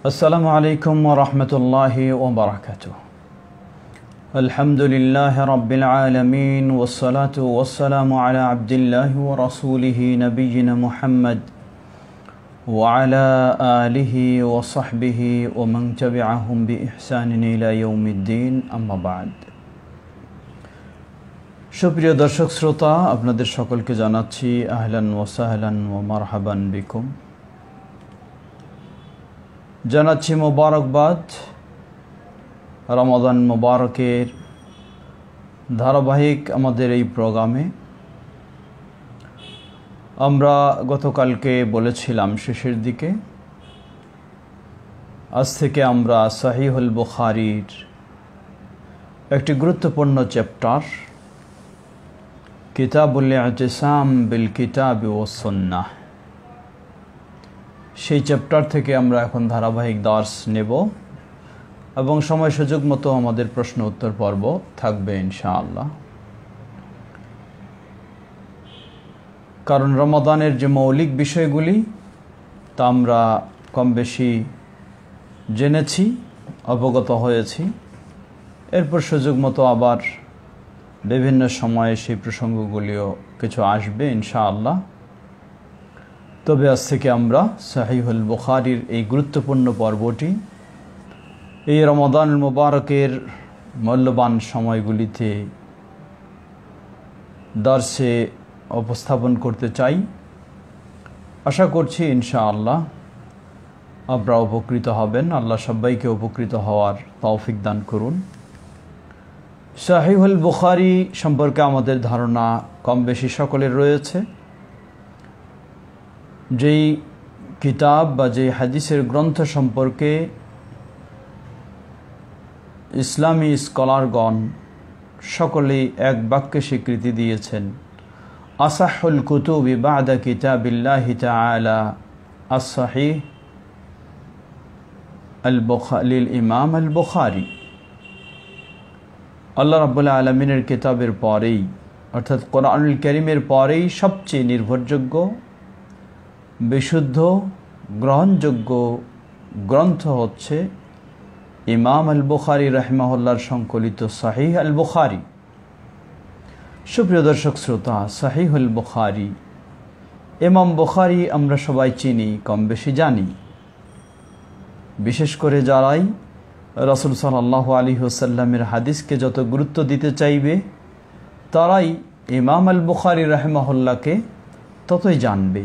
আসসালামু আলাইকুম ওয়া রাহমাতুল্লাহি ওয়া বারাকাতুহু। আলহামদুলিল্লাহি রাব্বিল আলামিন ওয়াসসালাতু ওয়াসসালামু আলা আবদিল্লাহি ওয়া রাসূলিহি নবিয়িনা মুহাম্মদ ওয়া আলা আলিহি ওয়া সাহবিহি ওয়া মান তাবি'আহুম বিইহসানিন ইলা ইয়াউমিদ্দিন, আম্মা বা'দ। সুপ্রিয় দর্শক শ্রোতা, আপনাদের সকলকে জানাচ্ছি আহলান ওয়া সাহলান ওয়া মারহাবান বিকুম। জানাচ্ছি মোবারকবাদ। রমাদান মোবারকের ধারাবাহিক আমাদের এই প্রোগ্রামে আমরা গতকালকে বলেছিলাম শেষের দিকে, আজ থেকে আমরা সহিহুল বুখারীর একটি গুরুত্বপূর্ণ চ্যাপ্টার কিতাবুল ইতিসাম বিল কিতাব ওয়াস সুন্নাহ, সেই চ্যাপ্টার থেকে আমরা এখন ধারাবাহিক দার্স নেব এবং সময় সুযোগ মতো আমাদের প্রশ্ন উত্তর পর্ব থাকবে ইনশাআল্লাহ। কারণ রমাদানের যে মৌলিক বিষয়গুলি তা আমরা কম বেশি জেনেছি, অবগত হয়েছি। এরপর সুযোগ মতো আবার বিভিন্ন সময়ে সেই প্রসঙ্গগুলিও কিছু আসবে ইনশাআল্লাহ। তবে আজ থেকে আমরা সহিহুল বুখারীর এই গুরুত্বপূর্ণ পর্বটি এই রমাদান মুবারকের মূল্যবান সময়গুলিতে দার্সে উপস্থাপন করতে চাই। আশা করছি ইনশাআল্লাহ আপনারা উপকৃত হবেন। আল্লাহ সবাইকে উপকৃত হওয়ার তৌফিক দান করুন। সহিহুল বুখারী সম্পর্কে আমাদের ধারণা কম বেশি সকলের রয়েছে। যেই কিতাব বা যেই হাদিসের গ্রন্থ সম্পর্কে ইসলামী স্কলারগণ সকলেই এক বাক্যে স্বীকৃতি দিয়েছেন, আসাহুল কুতুবি বা'দা কিতাবিল্লাহি তাআলা আস-সহিহ লিল ইমাম আল বুখারী। আল্লাহ রাব্বুল আলামিনের কিতাবের পরেই অর্থাৎ কোরআনুল কারীমের পরেই সবচেয়ে নির্ভরযোগ্য, বিশুদ্ধ, গ্রহণযোগ্য গ্রন্থ হচ্ছে ইমাম আল বুখারী রাহিমাহুল্লাহর সংকলিত সহিহ আল বুখারী। সুপ্রিয় দর্শক শ্রোতা, সহিহুল বুখারী, ইমাম বুখারী আমরা সবাই চিনি, কম বেশি জানি। বিশেষ করে যারাই রাসূল সাল্লাল্লাহু আলাইহি ওয়াসাল্লামের হাদিসকে যত গুরুত্ব দিতে চাইবে তারাই ইমাম আল বুখারী রাহিমাহুল্লাহকে ততই জানবে।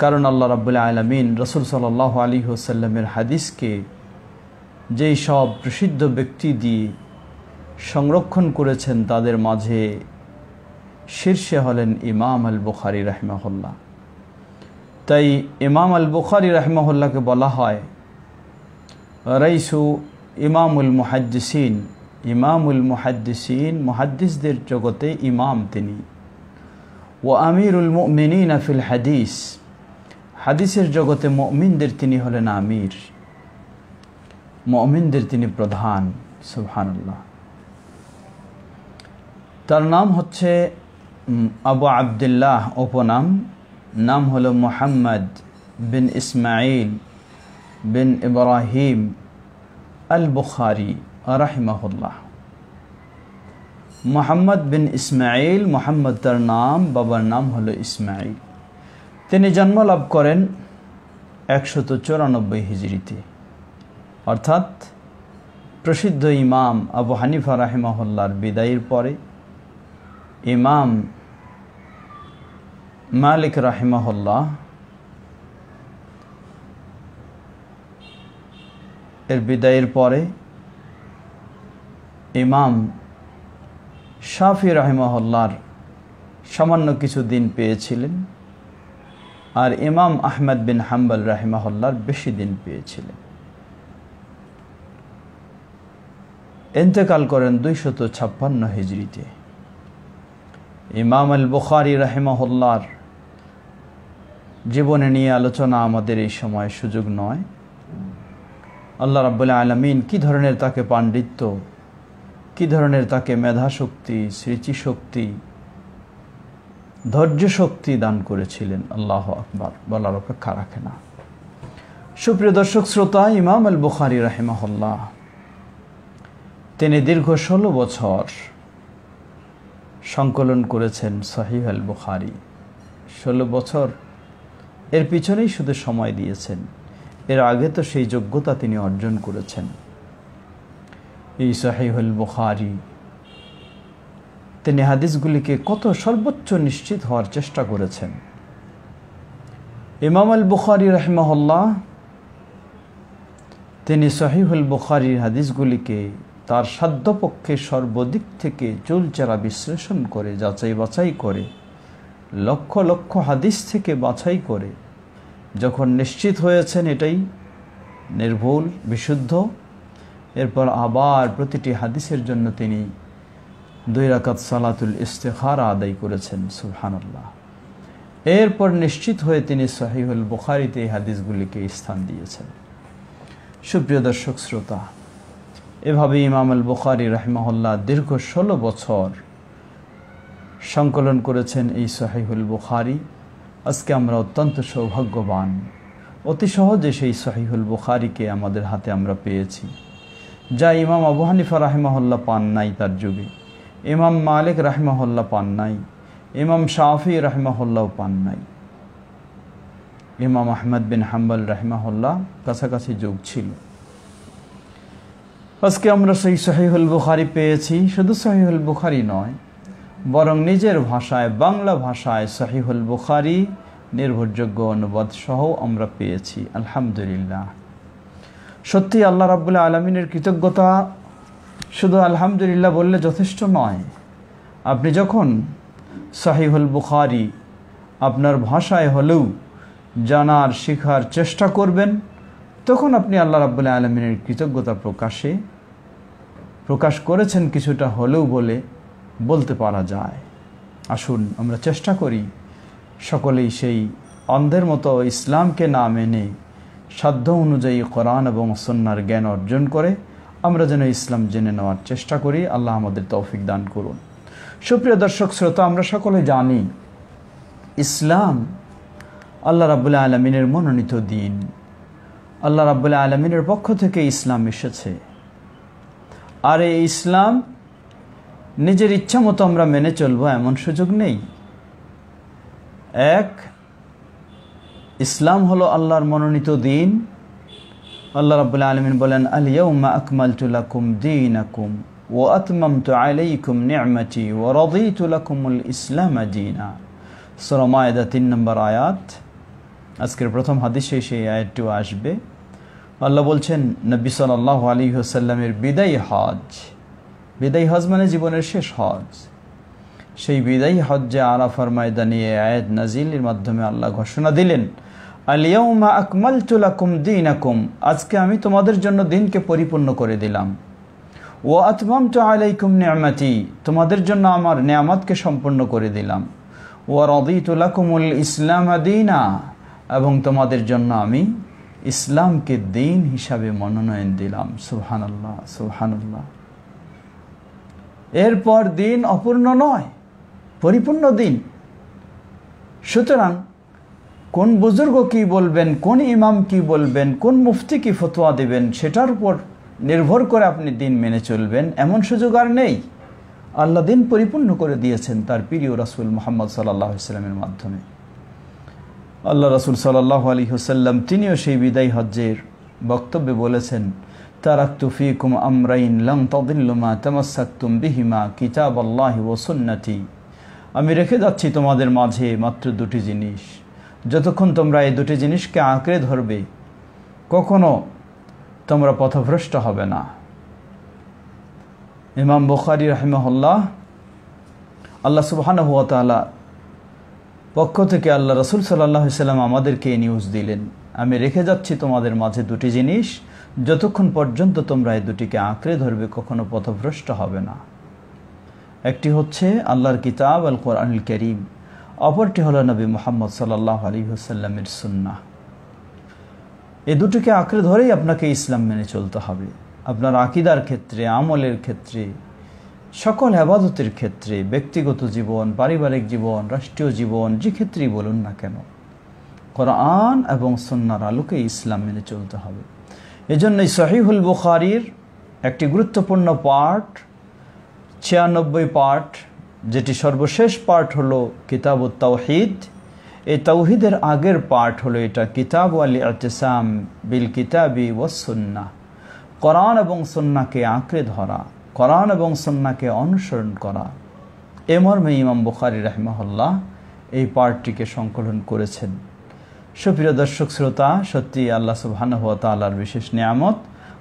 কারণ আল্লাহ রাব্বুল আলামিন রাসূল সাল্লাল্লাহু আলাইহি ওয়াসাল্লামের হাদিসকে যেই সব প্রসিদ্ধ ব্যক্তি দিয়ে সংরক্ষণ করেছেন তাদের মাঝে শীর্ষে হলেন ইমাম আল বুখারী রাহিমাহুল্লাহ। তাই ইমাম আল বুখারী রাহিমাহুল্লাহকে বলা হয় রাইসু ইমামুল মুহাদ্দিসিন। ইমামুল মুহাদ্দিসিন, মুহাদ্দিসদের জগতে ইমাম তিনি। ওয়া আমিরুল মুমিনিনা ফিল হাদিস, হাদিসের জগতে মুমিনদের তিনি হলেন আমির, মুমিনদের তিনি প্রধান। সুবহানাল্লাহ। তার নাম হচ্ছে আবু আবদুল্লাহ, উপনাম নাম হলো মুহাম্মদ বিন ইসমাইল বিন ইব্রাহিম আল বুখারী রাহিমাহুল্লাহ। মুহাম্মদ বিন ইসমাইল, মুহাম্মদ তার নাম, বাবার নাম হলো ইসমাইল। তিনি জন্ম লাভ করেন 194 হিজরিতে, অর্থাৎ প্রসিদ্ধ ইমাম আবু হানিফা রাহিমাহুল্লাহর বিদায়ের পরে ইমাম মালিক রাহিমাহুল্লাহ এর বিদায়ের পরে ইমাম শাফি রাহিমাহুল্লাহর সামান্য কিছু দিন পেয়েছিলেন, আর ইমাম আহমদ বিন হাম্বল রাহিমাহুল্লাহর বেশি দিন পেয়েছিলেন। ইন্তেকাল করেন 256 হিজরিতে। ইমাম আল বুখারী রাহিমাহুল্লাহর জীবনে নিয়ে আলোচনা আমাদের এই সময় সুযোগ নয়। আল্লাহ রাব্বুল আলামিন কি ধরনের তাকে পাণ্ডিত্য, কি ধরনের তাকে মেধাশক্তি, স্মৃতিশক্তি, ধৈর্য শক্তি দান করেছিলেন, আল্লাহু আকবার, বলার অপেক্ষা রাখে না। সুপ্রিয় দর্শক শ্রোতা, ইমাম আল বুখারী রাহিমাহুল্লাহ তিনি দীর্ঘ 16 বছর সংকলন করেছেন সহিহ আল বুখারী। 16 বছর এর পিছনেই শুধু সময় দিয়েছেন, এর আগে তো সেই যোগ্যতা তিনি অর্জন করেছেন। এই সহিহ আল বুখারী তিনি হাদিসগুলিকে কত সর্বোচ্চ নিশ্চিত হওয়ার চেষ্টা করেছেন। ইমাম আল বুখারী রাহিমাহুল্লাহ তিনি সহিহ আল বুখারীর হাদিসগুলিকে তার সাধ্যপক্ষে সর্বদিক থেকে চুলচেরা বিশ্লেষণ করে, যাচাই বাছাই করে, লক্ষ লক্ষ হাদিস থেকে বাছাই করে যখন নিশ্চিত হয়েছেন এটাই নির্ভুল বিশুদ্ধ, এরপর আবার প্রতিটি হাদিসের জন্য তিনি 2 রাকাত সালাতুল ইস্তিখারা আদায় করেছেন। সুবহানাল্লাহ। এরপর নিশ্চিত হয়ে তিনি সহিহ আল বুখারীতে এই হাদিসগুলিকে স্থান দিয়েছেন। সুপ্রিয় দর্শক শ্রোতা, এভাবে ইমাম আল বুখারী রাহিমাহুল্লাহ দীর্ঘ 16 বছর সংকলন করেছেন এই সহিহ আল বুখারী। আজকে আমরা অত্যন্ত সৌভাগ্যবান, অতি সহজে সেই সহিহ আল বুখারীকে আমাদের হাতে আমরা পেয়েছি, যা ইমাম আবু হানিফা রাহিমাহুল্লাহ পান নাই তার যুগে, ইমাম মালিক রাহিমাহুল্লাহ পান নাই, ইমাম শাফি রাহিমাহুল্লাহ পান নাই, ইমাম আহমদ বিন হাম্বল রাহিমাহুল্লাহ কাছাকাছি যুগ ছিল। আজকে আমরা সেই সহিহ আল বুখারী পেয়েছি। শুধু সহিহ আল বুখারী নয়, বরং নিজের ভাষায়, বাংলা ভাষায় সহিহ আল বুখারী নির্ভরযোগ্য অনুবাদ সহ আমরা পেয়েছি। আলহামদুলিল্লাহ। সত্যি আল্লাহ রাব্বুল আলামিনের কৃতজ্ঞতা। শুধু আলহামদুলিল্লাহ বললে যথেষ্ট নয়, আপনি যখন সহিহ আল বুখারী আপনার ভাষায় হলেও জানার শেখার চেষ্টা করবেন, তখন আপনি আল্লাহ রাব্বুল আলামিনের কৃতজ্ঞতা প্রকাশ করেছেন কিছুটা হলেও বলতে পারা যায়। আসুন আমরা চেষ্টা করি সকলেই সেই অন্ধের মতো ইসলামকে না মেনে সাধ্য অনুযায়ী কোরআন এবং সুন্নাহর জ্ঞান অর্জন করে আমরা যেন ইসলাম জেনে নেওয়ার চেষ্টা করি। আল্লাহ আমাদের তৌফিক দান করুন। সুপ্রিয় দর্শক শ্রোতা, আমরা সকলে জানি ইসলাম আল্লাহ রাব্বুল আলামিনের মনোনীত দিন। আল্লাহ রাব্বুল আলামিনের পক্ষ থেকে ইসলাম এসেছে। আর এই ইসলাম নিজের ইচ্ছা মতো আমরা মেনে চলবো এমন সুযোগ নেই। ইসলাম হলো আল্লাহর মনোনীত দিন। আল্লাহ রাব্বুল আলামিন বলেন, আল ইয়াউমা আকমালতু লাকুম দীনাকুম ওয়া আতমামতু আলাইকুম নি'মাতি ওয়া রাদিতু লাকুমুল ইসলাম দীনা। সূরা মায়েদা 3 নম্বর আয়াত। আজকের প্রথম হাদিসে সেই আয়াতটিও আসবে। আল্লাহ বলছেন, নবী সাল্লাল্লাহু আলাইহি ওয়াসাল্লামের বিদায়ী হজ মানে জীবনের শেষ হজ, সেই বিদায়ী হজ্জে আরাফার ময়দানে এই আয়াত নাজিলের মাধ্যমে আল্লাহ ঘোষণা দিলেন, আল ইয়াউমা আকমালতু লাকুম দীনাকুম, আজকে আমি তোমাদের জন্য দিনকে পরিপূর্ণ করে দিলাম। ওয়া আতমামতু আলাইকুম নি'মাতি, তোমাদের জন্য আমার নিয়ামতকে সম্পূর্ণ করে দিলাম। ওয়া রাদিতু লাকুমুল ইসলাম দীনা, এবং তোমাদের জন্য আমি ইসলামকে দিন হিসাবে মনোনয়ন দিলাম। সুবহানাল্লাহ, সুবহানাল্লাহ। এরপর দিন অপূর্ণ নয়, পরিপূর্ণ দিন। সুতরাং কোন বুজুর্গ কি বলবেন, কোন ইমাম কি বলবেন, কোন মুফতি কি ফতোয়া দেবেন, সেটার উপর নির্ভর করে আপনি দিন মেনে চলবেন এমন সুযোগ আর নেই। আল্লাহ দিন পরিপূর্ণ করে দিয়েছেন তার প্রিয় রাসূল মুহাম্মদ সাল্লাল্লাহু আলাইহি ওয়াসাল্লামের মাধ্যমে। আল্লাহ রাসূল সাল্লাল্লাহু আলাইহি ওয়াসাল্লাম তিনিও সেই বিদায় হজ্জের বক্তব্যে বলেছেন, তারাকতু ফীকুম আমরাইন লান তাদিল্লু মা তামাসসাকতুম বিহিমা কিতাবাল্লাহি ওয়া সুন্নতি। আমি রেখে যাচ্ছি তোমাদের মাঝে মাত্র 2টি জিনিস, যতক্ষণ তোমরা এই 2টি জিনিসকে আঁকড়ে ধরবে কখনো তোমরা পথভ্রষ্ট হবে না। ইমাম বুখারী রাহিমাহুল্লাহ আল্লাহ সুবহানাহু ওয়া তাআলা পক্ষ থেকে আল্লাহ রাসূল সাল্লাল্লাহু আলাইহি ওয়াসাল্লাম আমাদেরকে এই নিউজ দিলেন, আমি রেখে যাচ্ছি তোমাদের মাঝে 2টি জিনিস, যতক্ষণ পর্যন্ত তোমরা এই 2টিকে আঁকড়ে ধরবে কখনো পথভ্রষ্ট হবে না। একটি হচ্ছে আল্লাহর কিতাব আল কোরআনুল কারীম, অপরটি হলো নবী মুহাম্মদ সাল্লাল্লাহু আলাইহি ওয়াসাল্লামের সুন্নাহ। এই দুটোকে আঁকড়ে ধরেই আপনাকে ইসলাম মেনে চলতে হবে। আপনার আকীদার ক্ষেত্রে, আমলের ক্ষেত্রে, সকল ইবাদতের ক্ষেত্রে, ব্যক্তিগত জীবন, পারিবারিক জীবন, রাষ্ট্রীয় জীবন, যে ক্ষেত্রেই বলুন না কেন, কোরআন এবং সুন্নাহর আলোকে ইসলাম মেনে চলতে হবে। এজন্যই সহিহুল বুখারীর একটি গুরুত্বপূর্ণ পাঠ 96 পাঠ, যেটি সর্বশেষ পাঠ হলো কিতাবুত তাওহীদ। এই তাওহীদের আগের পাঠ হলো এটা কিতাব আল ইতিসাম বিল কিতাবি ওয়াস সুন্নাহ, কোরআন এবং সুন্নাহকে আঁকড়ে ধরা, কোরআন এবং সুন্নাহকে অনুসরণ করা। এ মর্মে ইমাম বুখারী রাহিমাহুল্লাহ এই পাঠটিকে সংকলন করেছেন। সুপ্রিয় দর্শক শ্রোতা, সত্যি আল্লাহ সুবহানাহু ওয়া তাআলার বিশেষ নিয়ামত,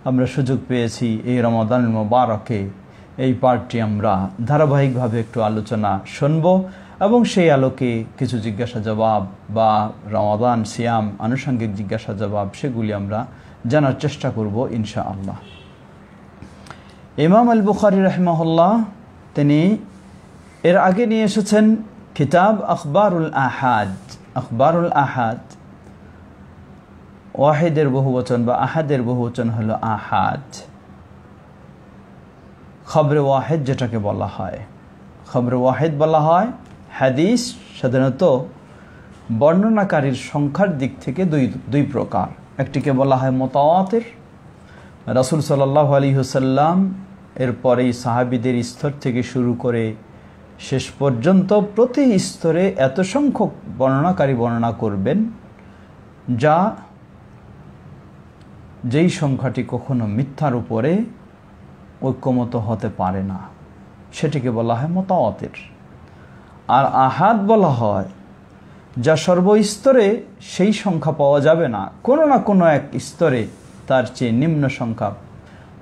আমরা সুযোগ পেয়েছি এই রমাদানুল মুবারকে এই পাঠটি আমরা ধারাবাহিকভাবে একটু আলোচনা শুনব এবং সেই আলোকে কিছু জিজ্ঞাসা জবাব বা রমাদান সিয়াম আনুষঙ্গিক জিজ্ঞাসা জবাব সেগুলি আমরা জানার চেষ্টা করব ইনশাআল্লাহ। ইমাম আল বুখারী রাহিমাহুল্লাহ তিনি এর আগে নিয়ে এসেছেন কিতাব আখবারুল আহাদ। আখবারুল আহাদ, ওয়াহিদের বহুবচন বা আহাদের বহুবচন হলো আহাদ। খবরে ওয়াহিদ যেটাকে বলা হয়, খবরে ওয়াহিদ বলা হয়। হাদিস সাধারণত বর্ণনাকারীর সংখ্যার দিক থেকে দুই প্রকার। একটিকে বলা হয় মুতাওয়াতির, রাসূল সাল্লাল্লাহু আলাইহি ওয়াসাল্লাম এরপরেই সাহাবীদের স্তর থেকে শুরু করে শেষ পর্যন্ত প্রতি স্তরে এত সংখ্যক বর্ণনাকারী বর্ণনা করবেন যা যেই সংখ্যাটি কখনো মিথ্যার উপরে ঐক্যমত হতে পারে না, সেটিকে বলা হয় মুতাওয়াতির। আর আহাদ বলা হয় যা সর্বস্তরে সেই সংখ্যা পাওয়া যাবে না, কোনো না কোনো এক স্তরে তার চেয়ে নিম্ন সংখ্যা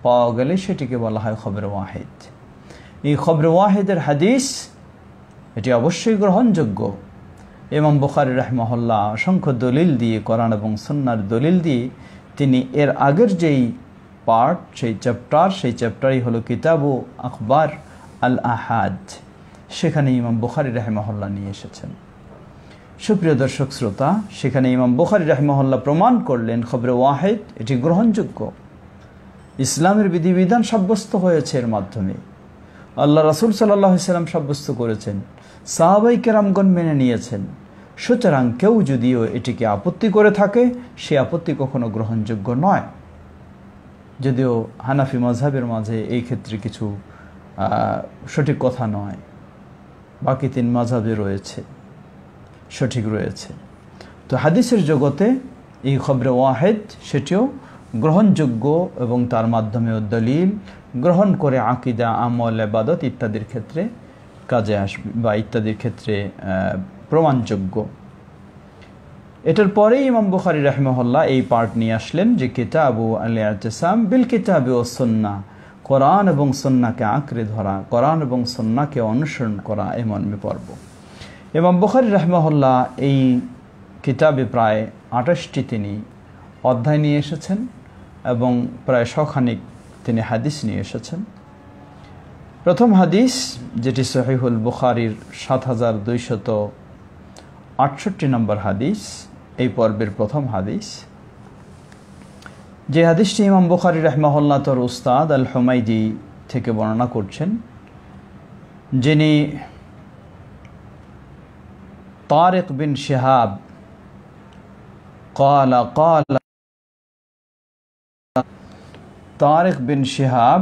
পাওয়া গেলে সেটিকে বলা হয় খবরে ওয়াহিদ। এই খবরে ওয়াহিদের হাদিস এটি অবশ্যই গ্রহণযোগ্য। ইমাম বুখারী রাহিমাহুল্লাহ অসংখ্য দলিল দিয়ে, কোরআন এবং সুন্নাহর দলিল দিয়ে তিনি এর আগের যেই পার্ট, সেই চ্যাপ্টারই হলো কিতাবু আখবার আল আহাদ, সেখানে ইমাম বুখারী রাহিমাহুল্লাহ নিয়ে এসেছেন। সুপ্রিয় দর্শক শ্রোতা, সেখানে ইমাম বুখারী রাহিমাহুল্লাহ প্রমাণ করলেন খবরে ওয়াহিদ এটি গ্রহণযোগ্য, ইসলামের বিধিবিধান সাব্যস্ত হয়েছে এর মাধ্যমে। আল্লাহ রাসূল সাল্লাল্লাহু আলাইহি ওয়াসাল্লাম সাব্যস্ত করেছেন, সাহাবায়ে কেরামগণ মেনে নিয়েছেন। সুতরাং কেউ যদিও এটিকে আপত্তি করে থাকে, সে আপত্তি কখনো গ্রহণযোগ্য নয়। যদিও হানাফি মাযহাবের মাঝে এই ক্ষেত্রে কিছু সঠিক কথা নয়, বাকি 3 মাযহাবে রয়েছে, সঠিক রয়েছে। তো হাদিসের জগতে এই খবরে ওয়াহিদ সেটিও গ্রহণযোগ্য এবং তার মাধ্যমেও দলিল গ্রহণ করে আকীদা, আমল, ইবাদত ইত্যাদির ক্ষেত্রে কাজে আসবে বা ইত্যাদির ক্ষেত্রে প্রমাণযোগ্য। এটার পরেই ইমাম বুখারী রাহিমাহুল্লাহ এই পার্ট নিয়ে আসলেন যে কিতাবু আল ইতিসাম বিল কিতাবি ওয়াস সুন্নাহ, কোরআন এবং সুন্নাহকে আঁকড়ে ধরা, কোরআন এবং সুন্নাহকে অনুসরণ করা, এমন পর্ব। ইমাম বুখারী রাহিমাহুল্লাহ এই কিতাবে প্রায় 28টি তিনি অধ্যায় নিয়ে এসেছেন এবং প্রায় 100 খানিক তিনি হাদিস নিয়ে এসেছেন। প্রথম হাদিস যেটি সহিহুল বুখারীর 7268 নম্বর হাদিস, এই পর্বের প্রথম হাদিস, যে হাদিসটি ইমাম বুখারী রাহিমাহুল্লাহ তার উস্তাদ আল হুমাইদি থেকে বর্ণনা করছেন, যিনি তারিক বিন শিহাব তারিক বিন শিহাব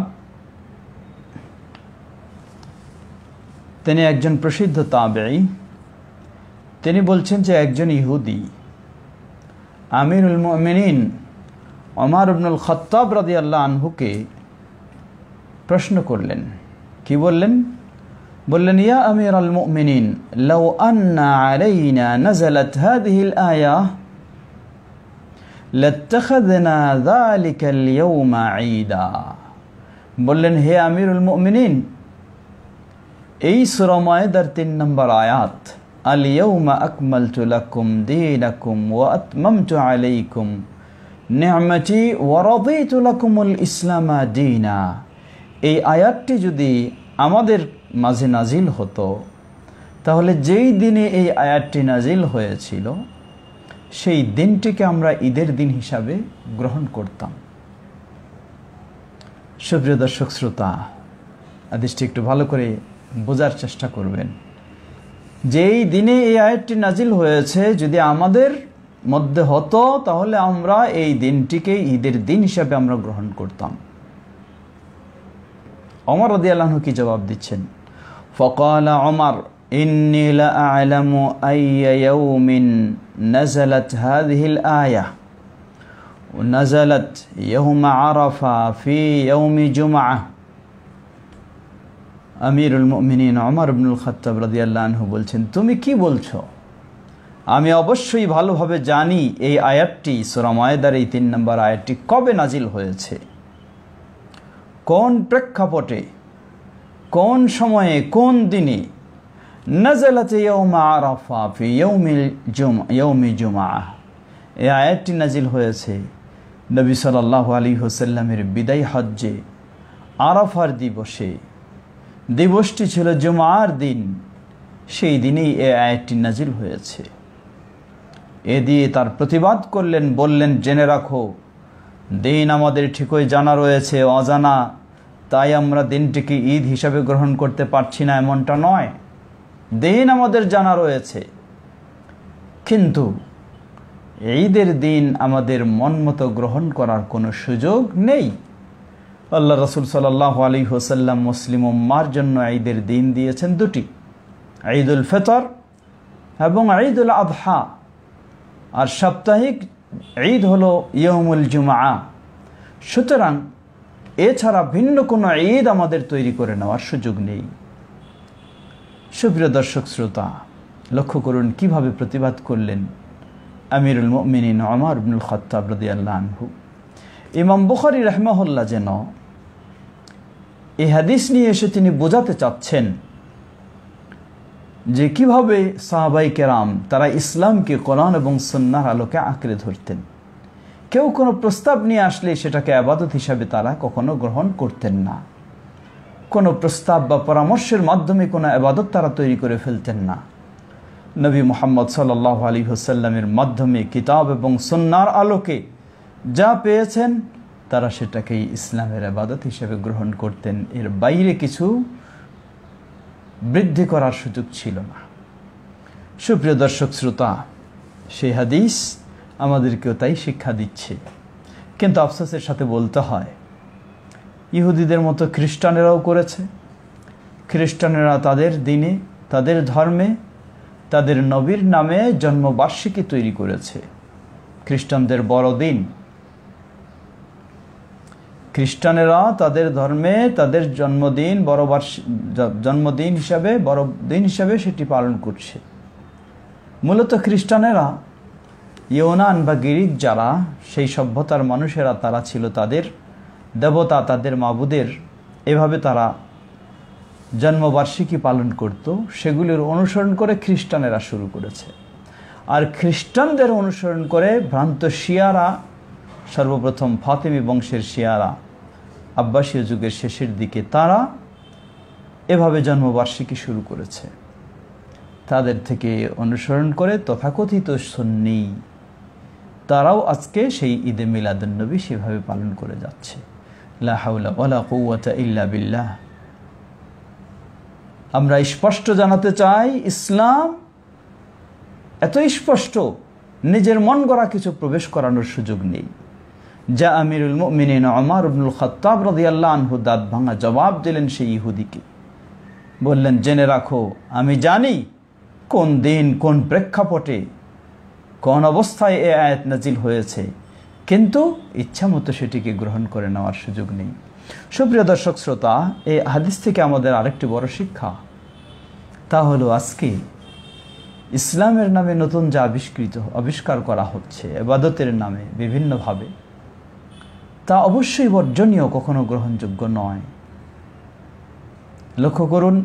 তিনি একজন প্রসিদ্ধ তাবেঈ। তিনি বলছেন যে একজন ইহুদি আমিরুল মুমিনিন ওমর ইবনুল খাত্তাব রাদিয়াল্লাহু আনহুকে প্রশ্ন করলেন। কি বললেন? বললেন, ইয়া আমিরুল মুমিনিন লাউ আন্না আলাইনা নাযালাত হাযিহিল আয়া লাত্তাখাযনা যালিকাল ইয়াওমা ঈদা। বললেন, হে আমিরুল মুমিনিন, এই সূরা মায়েদার 3 নম্বর আয়াত, আল ইয়াওমা আকমালতু লাকুম দীনাকুম ওয়া আতমামতু আলাইকুম নি'মাতি ওয়া রাদিতু লাকুমুল ইসলামা দীনা, এই আয়াতটি যদি আমাদের মাঝে নাজিল হতো, তাহলে যেই দিনে এই আয়াতটি নাজিল হয়েছিল সেই দিনটিকে আমরা ঈদের দিন হিসাবে গ্রহণ করতাম। সুপ্রিয় দর্শক শ্রোতা, হাদিসটি একটু ভালো করে বোঝার চেষ্টা করবেন। যেই দিনে এই আয়াতটি নাজিল হয়েছে, যদি আমাদের মধ্যে হতো তাহলে আমরা এই দিনটিকে ঈদের দিন হিসাবে আমরা গ্রহণ করতাম। ওমর রাদিয়াল্লাহু আনহু কি জবাব দিচ্ছেন? ফাকালা ওমর ইন্নী লা আ'লামু আইয়া ইয়াউমিন নাযালাত হাযিহিল আয়াহ ওয়া নাযালাত ইয়াওমা আরাফা ফি ইয়াউমি জুমআহ। আমিরুল মুমিনিন ওমর ইবনুল খাত্তাব রাদিয়াল্লাহু আনহু বলছেন, তুমি কি বলছো? আমি অবশ্যই ভালোভাবে জানি এই আয়াতটি সূরা মায়েদার এই 3 নম্বর আয়াতটি কবে নাজিল হয়েছে, কোন প্রেক্ষাপটে, কোন সময়ে, কোন দিনে। নাযালাত ইয়াউমা আরাফা ফি ইয়াউমি জুমআহ, এই আয়াতটি নাজিল হয়েছে নবী সাল্লাল্লাহু আলাইহি ওয়াসাল্লামের বিদায় হজ্জে আরাফার দিবসে। দিবসটি ছিল জুমার দিন, সেই দিনেই এই আয়াতটি নাজিল হয়েছে। এ দিয়ে তার প্রতিবাদ করলেন, বললেন, জেনে রাখো দিন আমাদের ঠিকই জানা রয়েছে, অজানা তাই আমরা দিনটিকে ঈদ হিসাবে গ্রহণ করতে পারছি না এমনটা নয়। দিন আমাদের জানা রয়েছে, কিন্তু ঈদের দিন আমাদের মন মতো গ্রহণ করার কোনো সুযোগ নেই। আল্লাহ রাসূল সাল্লাল্লাহু আলাইহি ওয়াসাল্লাম মুসলিম উম্মার জন্য ঈদের দিন দিয়েছেন দুটি, ঈদুল ফিতর এবং ঈদুল আযহা। আর সাপ্তাহিক ঈদ হলো ইয়াউমুল জুমআ। সুতরাং এছাড়া ভিন্ন কোনো ঈদ আমাদের তৈরি করে নেওয়ার সুযোগ নেই। সুপ্রিয় দর্শক শ্রোতা, লক্ষ্য করুন কিভাবে প্রতিবাদ করলেন আমিরুল মুমিনিন ওমর ইবনুল খাত্তাব রাদিয়াল্লাহু আনহু। ইমাম বুখারী রাহিমাহুল্লাহ যেন এই হাদিস নিয়ে এসে তিনি বোঝাতে চাচ্ছেন যে কিভাবে সাহাবায়ে কেরাম তারা ইসলামকে কোরআন এবং সুন্নাহর আলোকে আঁকড়ে ধরতেন। কেউ কোনো প্রস্তাব নিয়ে আসলে সেটাকে ইবাদত হিসাবে তারা কখনো গ্রহণ করতেন না। কোনো প্রস্তাব বা পরামর্শের মাধ্যমে কোনো ইবাদত তারা তৈরি করে ফেলতেন না। নবী মুহাম্মদ সাল্লাল্লাহু আলাইহি ওয়াসাল্লামের মাধ্যমে কিতাব এবং সুন্নাহর আলোকে যা পেয়েছেন তারা সেটাকেই ইসলামের ইবাদত হিসেবে গ্রহণ করতেন। এর বাইরে কিছু বৃদ্ধি করার সুযোগ ছিল না। সুপ্রিয় দর্শক শ্রোতা, সেই হাদিস আমাদেরকেও তাই শিক্ষা দিচ্ছে। কিন্তু আফসোসের সাথে বলতে হয়, ইহুদিদের মতো খ্রিস্টানেরাও করেছে। খ্রিস্টানেরা তাদের দিনে, তাদের ধর্মে, তাদের নবীর নামে জন্মবার্ষিকী তৈরি করেছে। খ্রিস্টানদের বড়দিন, খ্রিস্টানেরা তাদের ধর্মে তাদের জন্মদিন বড়দিন হিসাবে সেটি পালন করছে। মূলত খ্রিস্টানেরা ইউনান বা গ্রিক যারা সেই সভ্যতার মানুষেরা, তারা ছিল তাদের দেবতা, তাদের মাবুদের এভাবে তারা জন্মবার্ষিকী পালন করত। সেগুলির অনুসরণ করে খ্রিস্টানেরা শুরু করেছে। আর খ্রিস্টানদের অনুসরণ করে ভ্রান্ত শিয়ারা, সর্বপ্রথম ফাতেমি বংশের শিয়ারা আব্বাসীয় যুগের শেষের দিকে তারা এভাবে জন্মবার্ষিকী শুরু করেছে। তাদের থেকে অনুসরণ করে তথাকথিত সুন্নি তারাও আজকে সেই ঈদে মিলাদুন্নবী সেভাবে পালন করে যাচ্ছে। লা হাওলা ওয়ালা কুওয়াতা ইল্লা বিল্লাহ। আমরা স্পষ্ট জানাতে চাই, ইসলাম এত স্পষ্ট, নিজের মন গড়া কিছু প্রবেশ করানোর সুযোগ নেই। যা আমিরুল মুমিনিন ওমর ইবনুল খাত্তাব রাদিয়াল্লাহু আনহু দাঁত ভাঙা জবাব দিলেন সেই ইহুদিকে। বললেন, জেনে রাখো আমি জানি কোন দিন, কোন প্রেক্ষাপটে, কোন অবস্থায় এ আয়াত নাজিল হয়েছে, কিন্তু ইচ্ছামতো সেটিকে গ্রহণ করে নেওয়ার সুযোগ নেই। সুপ্রিয় দর্শক শ্রোতা, এই হাদিস থেকে আমাদের আরেকটি বড় শিক্ষা, তা হলো আজকে ইসলামের নামে নতুন যা আবিষ্কার করা হচ্ছে ইবাদতের নামে বিভিন্নভাবে, তা অবশ্যই বর্জনীয়, কখনো গ্রহণযোগ্য নয়। লক্ষ্য করুন,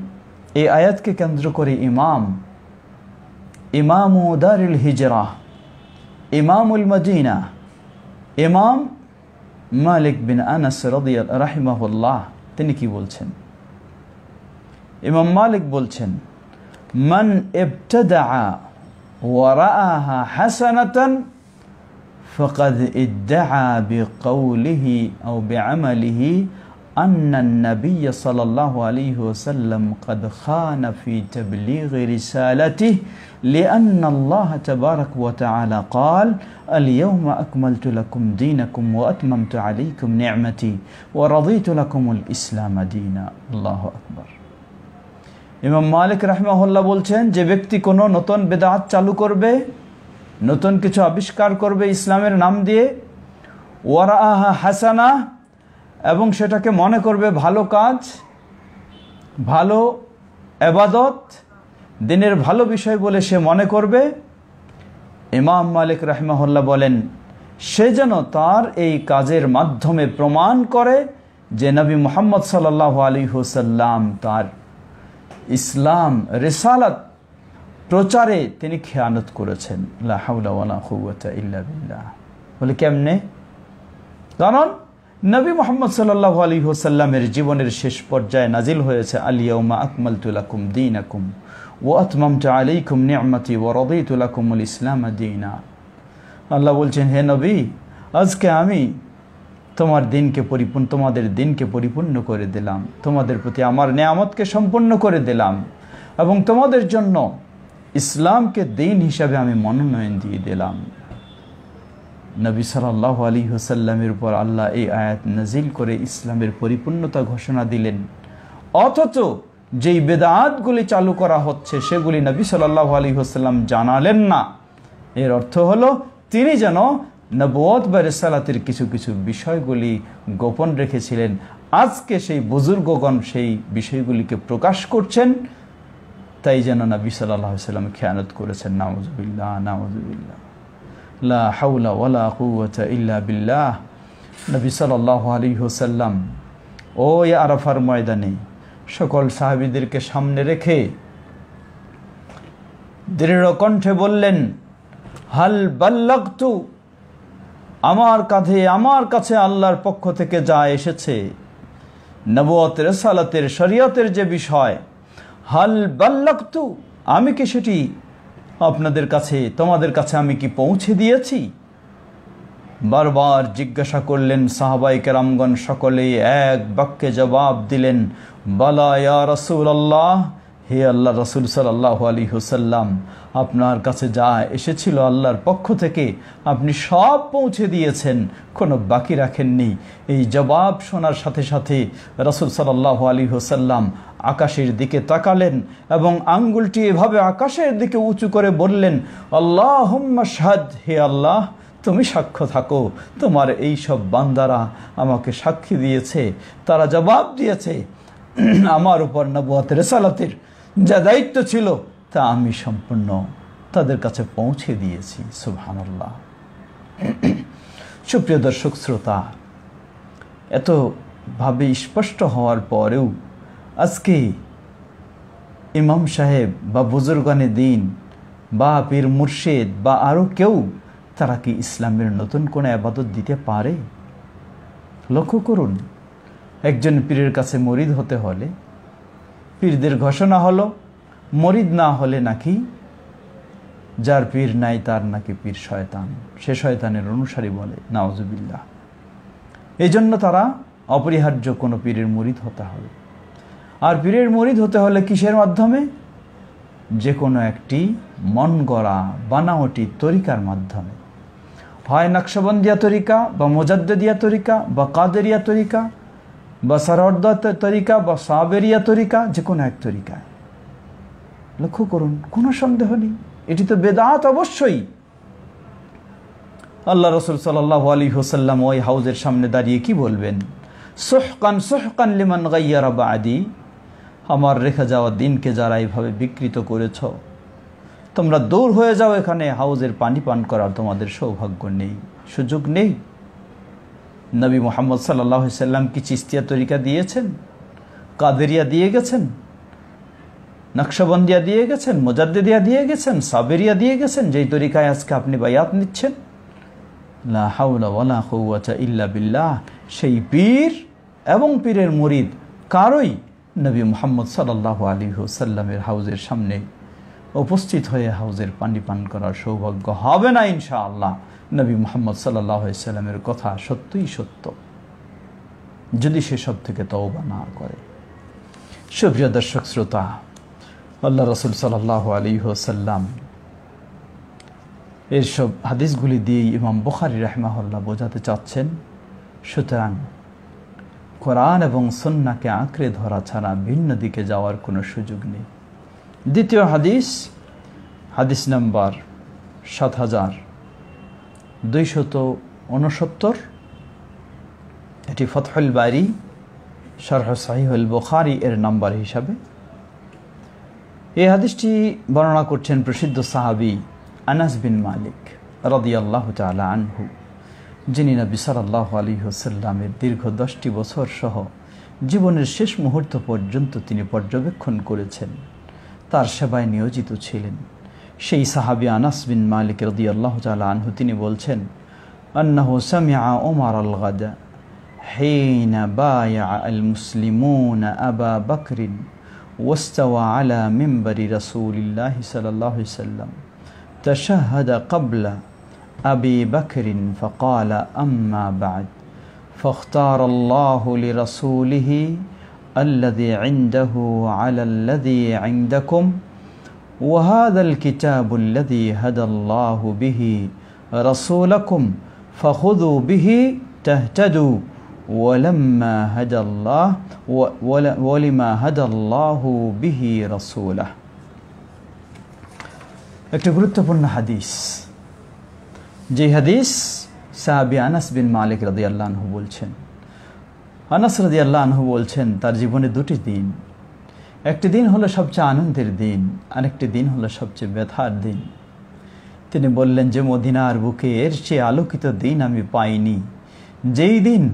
এই আয়াতকে কেন্দ্র করে ইমামু দারুল হিজরা, ইমামুল মদিনা, ইমাম মালিক বিন আনাস রাহিমাহুল্লাহ তিনি কি বলছেন? ইমাম মালিক বলছেন, মান ইবতাদা ওয়া রাআহা হাসানাতান ফাকাদ ইদ্দাআ বিকাউলিহি আও বিআমালিহি আন্নান নাবিয়্য সাল্লাল্লাহু আলাইহি ওয়াসাল্লাম قد خان في تبليغ رسالته لأن الله تبارك وتعالى قال اليوم أكملت لكم دينكم وأتممت عليكم نعمتي ورضيت لكم الإسلام دينا الله أكبر ইমাম মালিক রাহিমাহুল্লাহ বলছেন, যে ব্যক্তি কোনো নতুন বিদআত চালু করবে, নতুন কিছু আবিষ্কার করবে ইসলামের নাম দিয়ে, ওয়ারাআহা হাসানা, এবং সেটাকে মনে করবে ভালো কাজ, ভালো ইবাদত, দিনের ভালো বিষয় বলে সে মনে করবে, ইমাম মালিক রাহিমাহুল্লাহ বলেন সে যেন তার এই কাজের মাধ্যমে প্রমাণ করে যে নবী মুহাম্মদ সাল্লাল্লাহু আলাইহি ওয়াসাল্লাম তার ইসলাম রিসালাত প্রচারে তিনি খেয়ানত করেছেন। লা হাওলা ওয়ালা কুওয়াতা ইল্লা বিল্লাহ। বলে কেমনে? কারণ নবী মুহাম্মদ সাল্লাল্লাহু আলাইহি ওয়াসাল্লামের জীবনের শেষ পর্যায়ে নাজিল হয়েছে আল ইয়াউমা আকমালতু লাকুম দীনাকুম ওয়া আতমামতু আলাইকুম নি'মাতি ওয়া রাদিতু লাকুমুল ইসলাম দীনা। আল্লাহ বলছেন, হে নবী, আজকে আমি তোমাদের দিনকে পরিপূর্ণ করে দিলাম, তোমাদের প্রতি আমার নেয়ামতকে সম্পূর্ণ করে দিলাম, এবং তোমাদের জন্য ইসলামকে দিন হিসাবে আমি মনোনয়ন দিয়ে দিলাম। নবী সাল্লাল্লাহু আলাইহি ওয়াসাল্লামের উপর আল্লাহ এই আয়াত নাজিল করে ইসলামের পরিপূর্ণতা ঘোষণা দিলেন, অথচ যেই বিদআতগুলি চালু করা হচ্ছে সেগুলি নবী সাল্লাল্লাহু আলাইহি ওয়াসাল্লাম জানালেন না। এর অর্থ হলো তিনি যেন নবুয়ত বা রিসালাতের কিছু কিছু বিষয়গুলি গোপন রেখেছিলেন। আজকে সেই বুজুর্গগণ সেই বিষয়গুলিকে প্রকাশ করছেন, তাই যেন নবী সাল্লাল্লাহু আলাইহি ওয়াসাল্লাম খেয়ানত করেছেন। নাউযুবিল্লাহ, নাউযুবিল্লাহ, লা হাওলা ওয়ালা কুওয়াতা ইল্লা বিল্লাহ। নবী সাল্লাল্লাহু আলাইহি ওয়াসাল্লাম ওই আরাফার ময়দানে সকল সাহাবীদেরকে সামনে রেখে দৃঢ় কণ্ঠে বললেন, হাল বাল্লাগতু, আমার কাছে আল্লাহর পক্ষ থেকে যা এসেছে নবুয়ত, রিসালাতের, শরীয়তের যে বিষয়, হাল বাল্লাগতু, আমি কি সেটি তোমাদের কাছে আমি কি পৌঁছে দিয়েছি? বারবার জিজ্ঞাসা করলেন। সাহাবায়ে কেরামগণ সকলেই এক বাক্যে জবাব দিলেন, বালা ইয়া রাসূলুল্লাহ, হে আল্লাহ রাসূল সাল্লাল্লাহু আলাইহি ওয়াসাল্লাম, আপনার কাছে যা এসেছিল আল্লাহর পক্ষ থেকে আপনি সব পৌঁছে দিয়েছেন, কোনো বাকি রাখেননি। এই জবাব শোনার সাথে সাথে রাসূল সাল্লাল্লাহু আলাইহি ওয়াসাল্লাম আকাশের দিকে তাকালেন এবং আঙ্গুলটি এভাবে আকাশের দিকে উঁচু করে বললেন, আল্লাহুম্মা শাহাদ, হে আল্লাহ তুমি সাক্ষ্য থাকো, তোমার এই সব বান্দারা আমাকে সাক্ষী দিয়েছে, তারা জবাব দিয়েছে আমার উপর নবুয়ত রিসালাতের যা দায়িত্ব ছিল তা আমি সম্পূর্ণ তাদের কাছে পৌঁছে দিয়েছি। সুবহানাল্লাহ। সুপ্রিয় দর্শক শ্রোতা, এতভাবে স্পষ্ট হওয়ার পরেও আজকে ইমাম সাহেব বা বুজুর্গানে দিন বা পীর মুর্শিদ বা আরও কেউ, তারা কি ইসলামের নতুন কোনো ইবাদত দিতে পারে? লক্ষ্য করুন, একজন পীরের কাছে মুরিদ হতে হলে পীরদের ঘোষণা হলো মুরিদ না হলে নাকি যার পীর নাই তার নাকি পীর শয়তান, সে শয়তানের অনুসারী বলে। নাউযুবিল্লাহ। এই জন্য তারা অপরিহার্য কোনো পীরের মুরিদ হতে হবে। আর পীরের মুরিদ হতে হলে কিসের মাধ্যমে? যে কোনো একটি মন গড়া বানাওয়াটি তরিকার মাধ্যমে, হয় নকশবন্দিয়া তরিকা বা মুজাদ্দিদিয়া তরিকা বা কাদেরিয়া তরিকা বা সারওয়ারদার তরিকা বা সাবেরিয়া তরিকা, যে কোনো এক তরিকায়। লক্ষ্য করুন, কোনো সন্দেহ নেই এটি তো বেদাত অবশ্যই। আল্লাহ রাসূল সাল্লাল্লাহু আলাইহি ওয়াসাল্লাম ওই হাউজের সামনে দাঁড়িয়ে কি বলবেন? সুহকান সুহকান লিমান গায়্যারা বাদি, আমার রেখে যাওয়া দিনকে যারা এইভাবে বিকৃত করেছ, তোমরা দূর হয়ে যাও, এখানে হাউজের পানি পান করার তোমাদের সৌভাগ্য নেই, সুযোগ নেই। নবী মুহাম্মদ সাল্লাল্লাহু আলাইহি ওয়াসাল্লাম কি চিশতিয়া তরিকা দিয়েছেন? কাদেরিয়া দিয়ে গেছেন, নকশবন্দিয়া দিয়ে গেছেন, মুজাদ্দিদিয়া দিয়ে গেছেন, সাবেরিয়া দিয়ে গেছেন, যেই তরিকায় আজকে আপনি বায়াত নিচ্ছেন? লা হাওলা ওয়ালা কুওয়াতা ইল্লা বিল্লাহ। সেই পীর এবং পীরের মুরিদ কারোই নবী মুহাম্মদ সাল্লাল্লাহু আলাইহি ওয়াসাল্লামের হাউজের সামনে উপস্থিত হয়ে হাউজের পানি পান করার সৌভাগ্য হবে না ইনশাআল্লাহ। নবী মুহাম্মদ সাল্লাল্লাহু আলাইহি ওয়াসাল্লামের কথা সত্যই সত্য। যদি সেসব থেকে তওবা না করে। সুপ্রিয় দর্শক শ্রোতা, আল্লাহ রাসূল সাল্লাল্লাহু আলাইহি ওয়াসাল্লাম এর সব হাদিসগুলি দিয়েই ইমাম বুখারী রাহিমাহুল্লাহ বোঝাতে চাচ্ছেন, সুতরাং কোরআন এবং সুন্নাহকে আঁকড়ে ধরা ছাড়া ভিন্ন দিকে যাওয়ার কোনো সুযোগ নেই। দ্বিতীয় হাদিস, হাদিস নাম্বার ৭,২৬৯, এটি ফতহুল বারি শারহ সাহিহুল বুখারী এর নাম্বার হিসাবে। এই হাদিসটি বর্ণনা করছেন প্রসিদ্ধ সাহাবী আনাস বিন মালিক রাদিয়াল্লাহু তাআলা আনহু, যিনি নবী সাল্লাল্লাহু আলাইহি ওয়াসাল্লামের দীর্ঘ 10টি বছর সহ জীবনের শেষ মুহূর্ত পর্যন্ত তিনি পর্যবেক্ষণ করেছেন, তার সেবায় নিয়োজিত ছিলেন। সেই সাহাবী আনাস বিন মালিক রাদিয়াল্লাহু তাআলা আনহু তিনি বলছেন, আন্নাহু সামিআ ওমর আল-গাদা হিনা বায়আ আল-মুসলিমুনা আবা বকরিন ওয়াস্তাওয়া আলা মিম্বরি রাসূলিল্লাহি সাল্লাল্লাহু আলাইহি ওয়াসাল্লাম تشهد قبل أبي بكر فقال أما بعد فاختار الله لرسوله الذي عنده على الذي عندكم وهذا الكتاب الذي هدى الله به رسولكم فخذوا به تهتدوا ولما هدى الله به رسوله। একটি গুরুত্বপূর্ণ হাদিস, যে হাদিস সাহাবী আনাস বিন মালিক রাদিয়াল্লাহু আনহু বলছেন। আনাস রাদিয়াল্লাহু আনহু বলছেন, তার জীবনে দুটি দিন, একটি দিন হলো সবচেয়ে আনন্দের দিন, আরেকটি দিন হলো সবচেয়ে ব্যথার দিন। তিনি বললেন যে মদিনার বুকে এর চেয়ে আলোকিত দিন আমি পাইনি, যেই দিন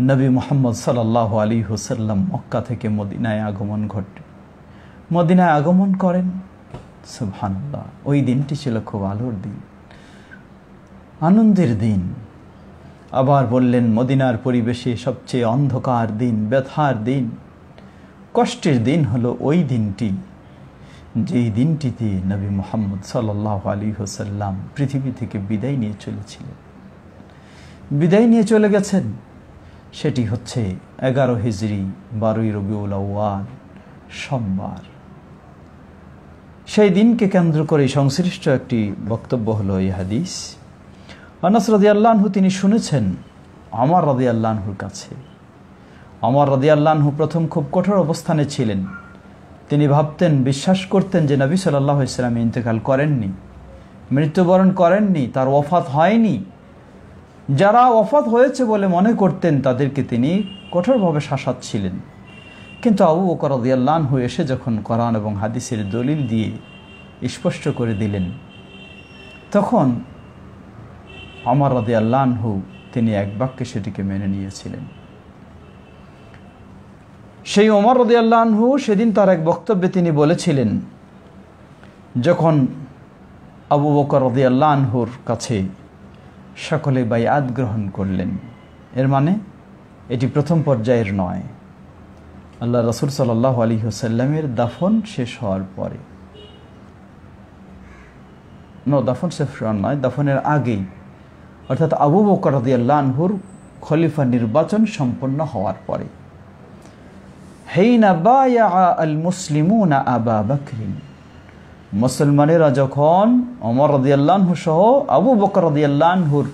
নবী মুহাম্মদ সাল্লাল্লাহু আলাইহি ওয়াসাল্লাম মক্কা থেকে মদিনায় আগমন ঘটে, মদিনায় আগমন করেন। সুবহানাল্লাহ, ওই দিনটি ছিল খুব আলোর দিন, আনন্দের দিন। আবার বললেন মদিনার পরিবেশে সবচেয়ে অন্ধকার দিন, ব্যথার দিন, কষ্টের দিন হলো ওই দিনটি, যেই দিনটিতে নবী মুহাম্মদ সাল্লাল্লাহু আলাইহি ওয়াসাল্লাম পৃথিবী থেকে বিদায় নিয়ে চলেছিলেন, বিদায় নিয়ে চলে গেছেন। সেটি হচ্ছে 11 হিজরি 12 রবিউল আউয়াল সোমবার। সেই দিনকে কেন্দ্র করে সংশ্লিষ্ট একটি বক্তব্য হলো এই হাদিস। আনাস রাদিয়াল্লাহু আনহু তিনি শুনেছেন ওমর রাদিয়াল্লাহু আনহুর কাছে। ওমর রাদিয়াল্লাহু আনহু প্রথম খুব কঠোর অবস্থানে ছিলেন। তিনি ভাবতেন, বিশ্বাস করতেন যে নবী সাল্লাল্লাহু আলাইহি ওয়াসাল্লাম ইন্তেকাল করেননি, মৃত্যুবরণ করেননি, তার ওয়াফাত হয়নি। যারা ওয়াফাত হয়েছে বলে মনে করতেন তাদেরকে তিনি কঠোরভাবে শাসাচ্ছিলেন। কিন্তু আবু বকর রাদিয়াল্লাহু আনহু এসে যখন কোরআন এবং হাদিসের দলিল দিয়ে স্পষ্ট করে দিলেন, তখন ওমর রাদিয়াল্লাহু আনহু তিনি এক বাক্যে সেটিকে মেনে নিয়েছিলেন। সেই ওমর রাদিয়াল্লাহু আনহু সেদিন তার এক বক্তব্যে তিনি বলেছিলেন, যখন আবু বকর রাদিয়াল্লাহু আনহুর কাছে সকলে বাইআত গ্রহণ করলেন, এর মানে এটি প্রথম পর্যায়ের নয়, আল্লাহ রাসূল সাল্লাল্লাহু আলাইহি ওয়াসাল্লামের দাফন শেষ হওয়ার পরে, দাফন শেষ হওয়ার নয়, দাফনের আগেই, অর্থাৎ আবু বকর রাদিয়াল্লাহু আনহুর খলিফা নির্বাচন সম্পন্ন হওয়ার পরে। হিনা বায়আ আল মুসলিমুনা আবা বকরিন, মুসলমানেরা যখন ওমর রাদিয়াল্লাহু আনহু সহ আবু বকর রাদিয়াল্লাহু আনহুর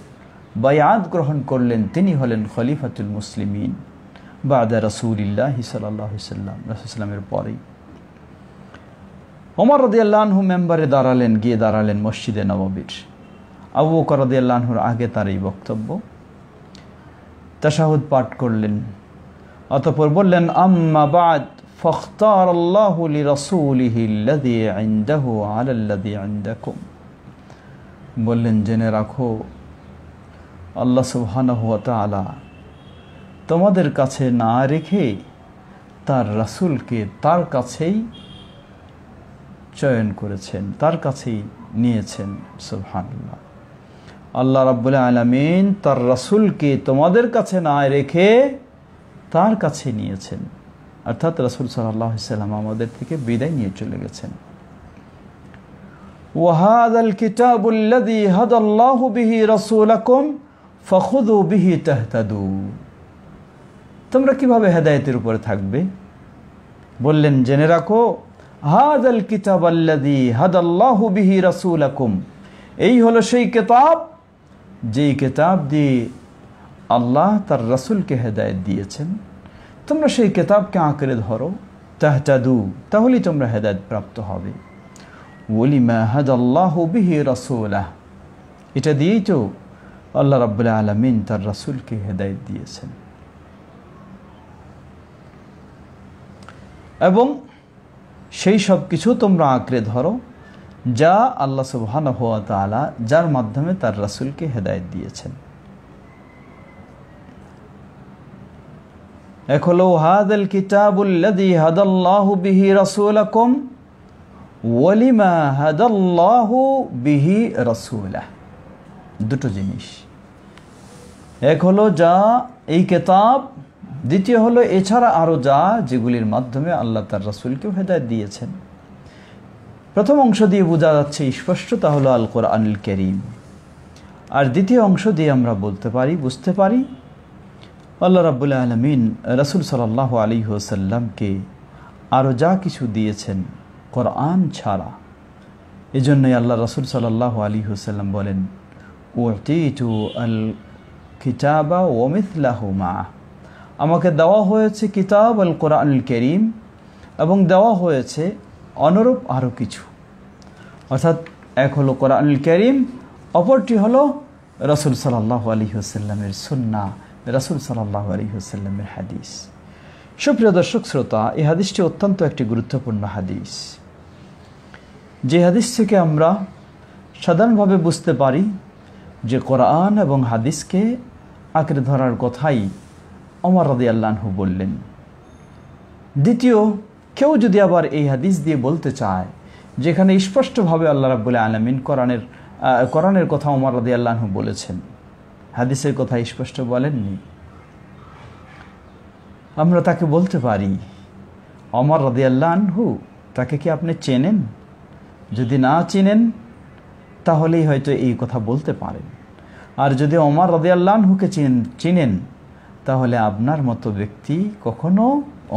বাইআত গ্রহণ করলেন, তিনি হলেন খলিফাতুল মুসলিমিন বাদা রাসূলিল্লাহি সাল্লাল্লাহু আলাইহি ওয়াসাল্লাম, রাসূল সাল্লামের পরেই। ওমর রাদিয়াল্লাহু আনহু মেম্বারে দাঁড়ালেন, গিয়ে দাঁড়ালেন মসজিদে নববীর। আবু বকর রাদিয়াল্লাহু আনহুর আগে তার এই বক্তব্য, তাশাহুদ পাঠ করলেন, অতঃপর বললেন, আম্মা বা'দ ফাখতারাল্লাহু লিরাসূলিহি আল্লাযী ইনদাহু আলাল্লাযী ইনদাকুম। বললেন, জেনে রাখো আল্লাহ সুবহানাহু ওয়া তাআলা তোমাদের কাছে না রেখে তার রাসূলকে তার কাছেই চয়ন করেছেন, তার কাছেই নিয়েছেন। সুবহানাল্লাহ, আল্লাহ রাব্বুল আলামিন তার রাসূলকে তোমাদের কাছে না রেখে তার কাছে নিয়েছেন, অর্থাৎ রাসূল সাল্লাল্লাহু আলাইহি ওয়াসাল্লাম আমাদের থেকে বিদায় নিয়ে চলে গেছেন। ওয়া হাযাল কিতাবুল্লাযী হাদাল্লাহু বিহি রাসূলাকুম ফাখুযু বিহি তাহতাদু। তোমরা কিভাবে হেদায়েতের উপরে থাকবে? বললেন, জেনে রাখো, হাদাল কিতাব আল্লাযী হাদাল্লাহু বিহি রাসূলাকুম, এই হলো সেই কিতাব যেই কিতাব দিয়ে আল্লাহ তার রাসূলকে হেদায়েত দিয়েছেন। তোমরা সেই কিতাবকে আঁকড়ে ধরো, তাহতাদু, তাহলেই তোমরা হেদায়েত প্রাপ্ত হবে। ওয়ালিমা হাদাল্লাহু বিহি রাসূলাহ, এটা দিয়েই তো আল্লাহ রাব্বুল আলামিন তার রাসূলকে হেদায়েত দিয়েছেন। এবং সেই সব কিছু তোমরা আঁকড়ে ধরো যা আল্লাহ সুবহানাহু ওয়া তাআলা যার মাধ্যমে তার রাসূলকে হেদায়েত দিয়েছেন। এক হলো হাদাল কিতাবুল্লাযী হাদাল্লাহু বিহি রাসূলাকুম ওয়ালিমা হাদাল্লাহু বিহি রাসূলাহ, দুটো জিনিস। এক হলো যা এই কিতাব, দ্বিতীয় হলো এছাড়া আরও যা যেগুলির মাধ্যমে আল্লাহ তার রাসূলকেও হেদায়েত দিয়েছেন। প্রথম অংশ দিয়ে বোঝা যাচ্ছে স্পষ্ট, তা হলো আল কোরআনুল কারীম। আর দ্বিতীয় অংশ দিয়ে আমরা বলতে পারি, বুঝতে পারি আল্লাহ রাব্বুল আলামিন রাসূল সাল্লাল্লাহু আলাইহি ওয়াসাল্লামকে আরও যা কিছু দিয়েছেন কোরআন ছাড়া। এজন্যই আল্লাহ রাসূল সাল্লাল্লাহু আলাইহি ওয়াসাল্লাম বলেন, উতিতু আল কিতাবা ওয়া মিথলাহু মা, আমাকে দেওয়া হয়েছে কিতাব আল কোরআনুল কারীম এবং দেওয়া হয়েছে অনুরূপ আরও কিছু। অর্থাৎ এক হলো কোরআনুল কারীম, অপরটি হলো রাসূল সাল্লাল্লাহু আলাইহি ওয়াসাল্লামের সুন্নাহ, রাসূল সাল্লাল্লাহু আলাইহি ওয়াসাল্লামের হাদিস। সুপ্রিয় দর্শক শ্রোতা, এই হাদিসটি অত্যন্ত একটি গুরুত্বপূর্ণ হাদিস, যে হাদিস থেকে আমরা সাধারণভাবে বুঝতে পারি যে কোরআন এবং হাদিসকে আঁকড়ে ধরার কথাই ওমর রাদিয়াল্লাহু আনহু বললেন। দ্বিতীয়, কেউ যদি আবার এই হাদিস দিয়ে বলতে চায় যেখানে স্পষ্টভাবে আল্লাহ রাব্বুল আলামিন কোরআনের কথা ওমর রাদিয়াল্লাহু আনহু বলেছেন, হাদিসের কথা স্পষ্ট বলেননি, আমরা তাকে বলতে পারি, ওমর রাদিয়াল্লাহু আনহু, তাকে কি আপনি চেনেন? যদি না চিনেন তাহলেই হয়তো এই কথা বলতে পারেন। আর যদি ওমর রাদিয়াল্লাহু আনহুকে চিনেন তাহলে আপনার মতো ব্যক্তি কখনো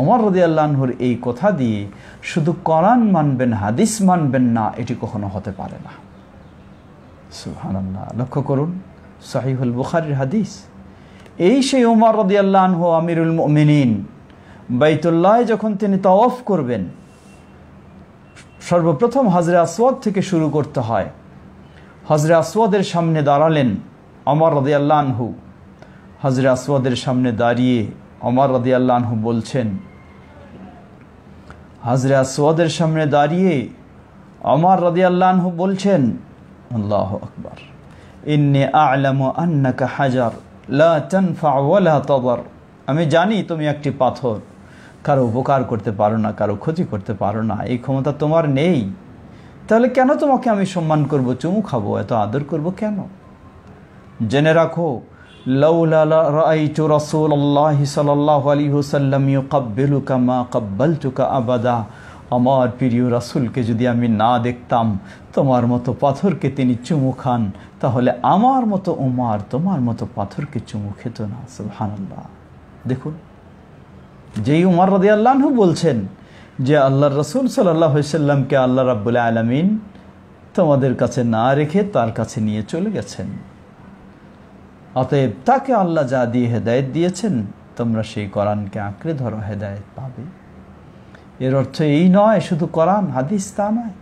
ওমর রাদিয়াল্লাহু আনহুর এই কথা দিয়ে শুধু কোরআন মানবেন, হাদিস মানবেন না, এটি কখনো হতে পারে না। সুবহানাল্লাহ। লক্ষ্য করুন, সহিহুল বুখারীর হাদিস। এই সেই ওমর রাদিয়াল্লাহু আনহু আমিরুল মুমিনিন, বাইতুল্লাহ যখন তিনি তাওয়াফ করবেন, সর্বপ্রথম হাজরে আসওয়াদ থেকে শুরু করতে হয়। হাজরে আসওয়াদের সামনে দাঁড়ালেন ওমর রাদিয়াল্লাহু আনহু। হাজরে আসওয়াদের সামনে দাঁড়িয়ে ওমর রাদিয়াল্লাহু আনহু বলছেন, হাজরে আসওয়াদের সামনে দাঁড়িয়ে ওমর রাদিয়াল্লাহু আনহু বলছেন, আল্লাহু আকবার, ইন্নী আ'লামু আন্নাকা হাজার লা তানফা ওয়া লা তাদর, আমি জানি তুমি একটি পাথর, কারো উপকার করতে পারো না, কারো ক্ষতি করতে পারো না, এই ক্ষমতা তোমার নেই। তাহলে কেন তোমাকে আমি সম্মান করব, চুমু খাবো, এত আদর করব কেন? জেনে রাখো, লাউলা রাআইতু রাসূলুল্লাহি সাল্লাল্লাহু আলাইহি ওয়াসাল্লাম ইউকাব্বিলুকা মা কাব্বালতুকা আবাদা, আমার প্রিয় রাসূলকে যদি আমি না দেখতাম তোমার মতো পাথরকে তিনি চুমু খান, তাহলে আমার মতো উমর তোমার মতো পাথরকে চুমু খেত না। সুবহানাল্লাহ। দেখুন, যেই উমর রাদিয়াল্লাহু আনহু বলছেন যে আল্লাহর রাসূল সাল্লাল্লাহু আলাইহি ওয়াসাল্লামকে আল্লাহ রাব্বুল আলামিন তোমাদের কাছে না রেখে তার কাছে নিয়ে চলে গেছেন, অতএব তাকে আল্লাহ যা দিয়ে হেদায়েত দিয়েছেন তোমরা সেই কোরআনকে আঁকড়ে ধরো, হেদায়েত পাবে। এর অর্থ এই নয় শুধু কোরআন হাদিস, তা নয়,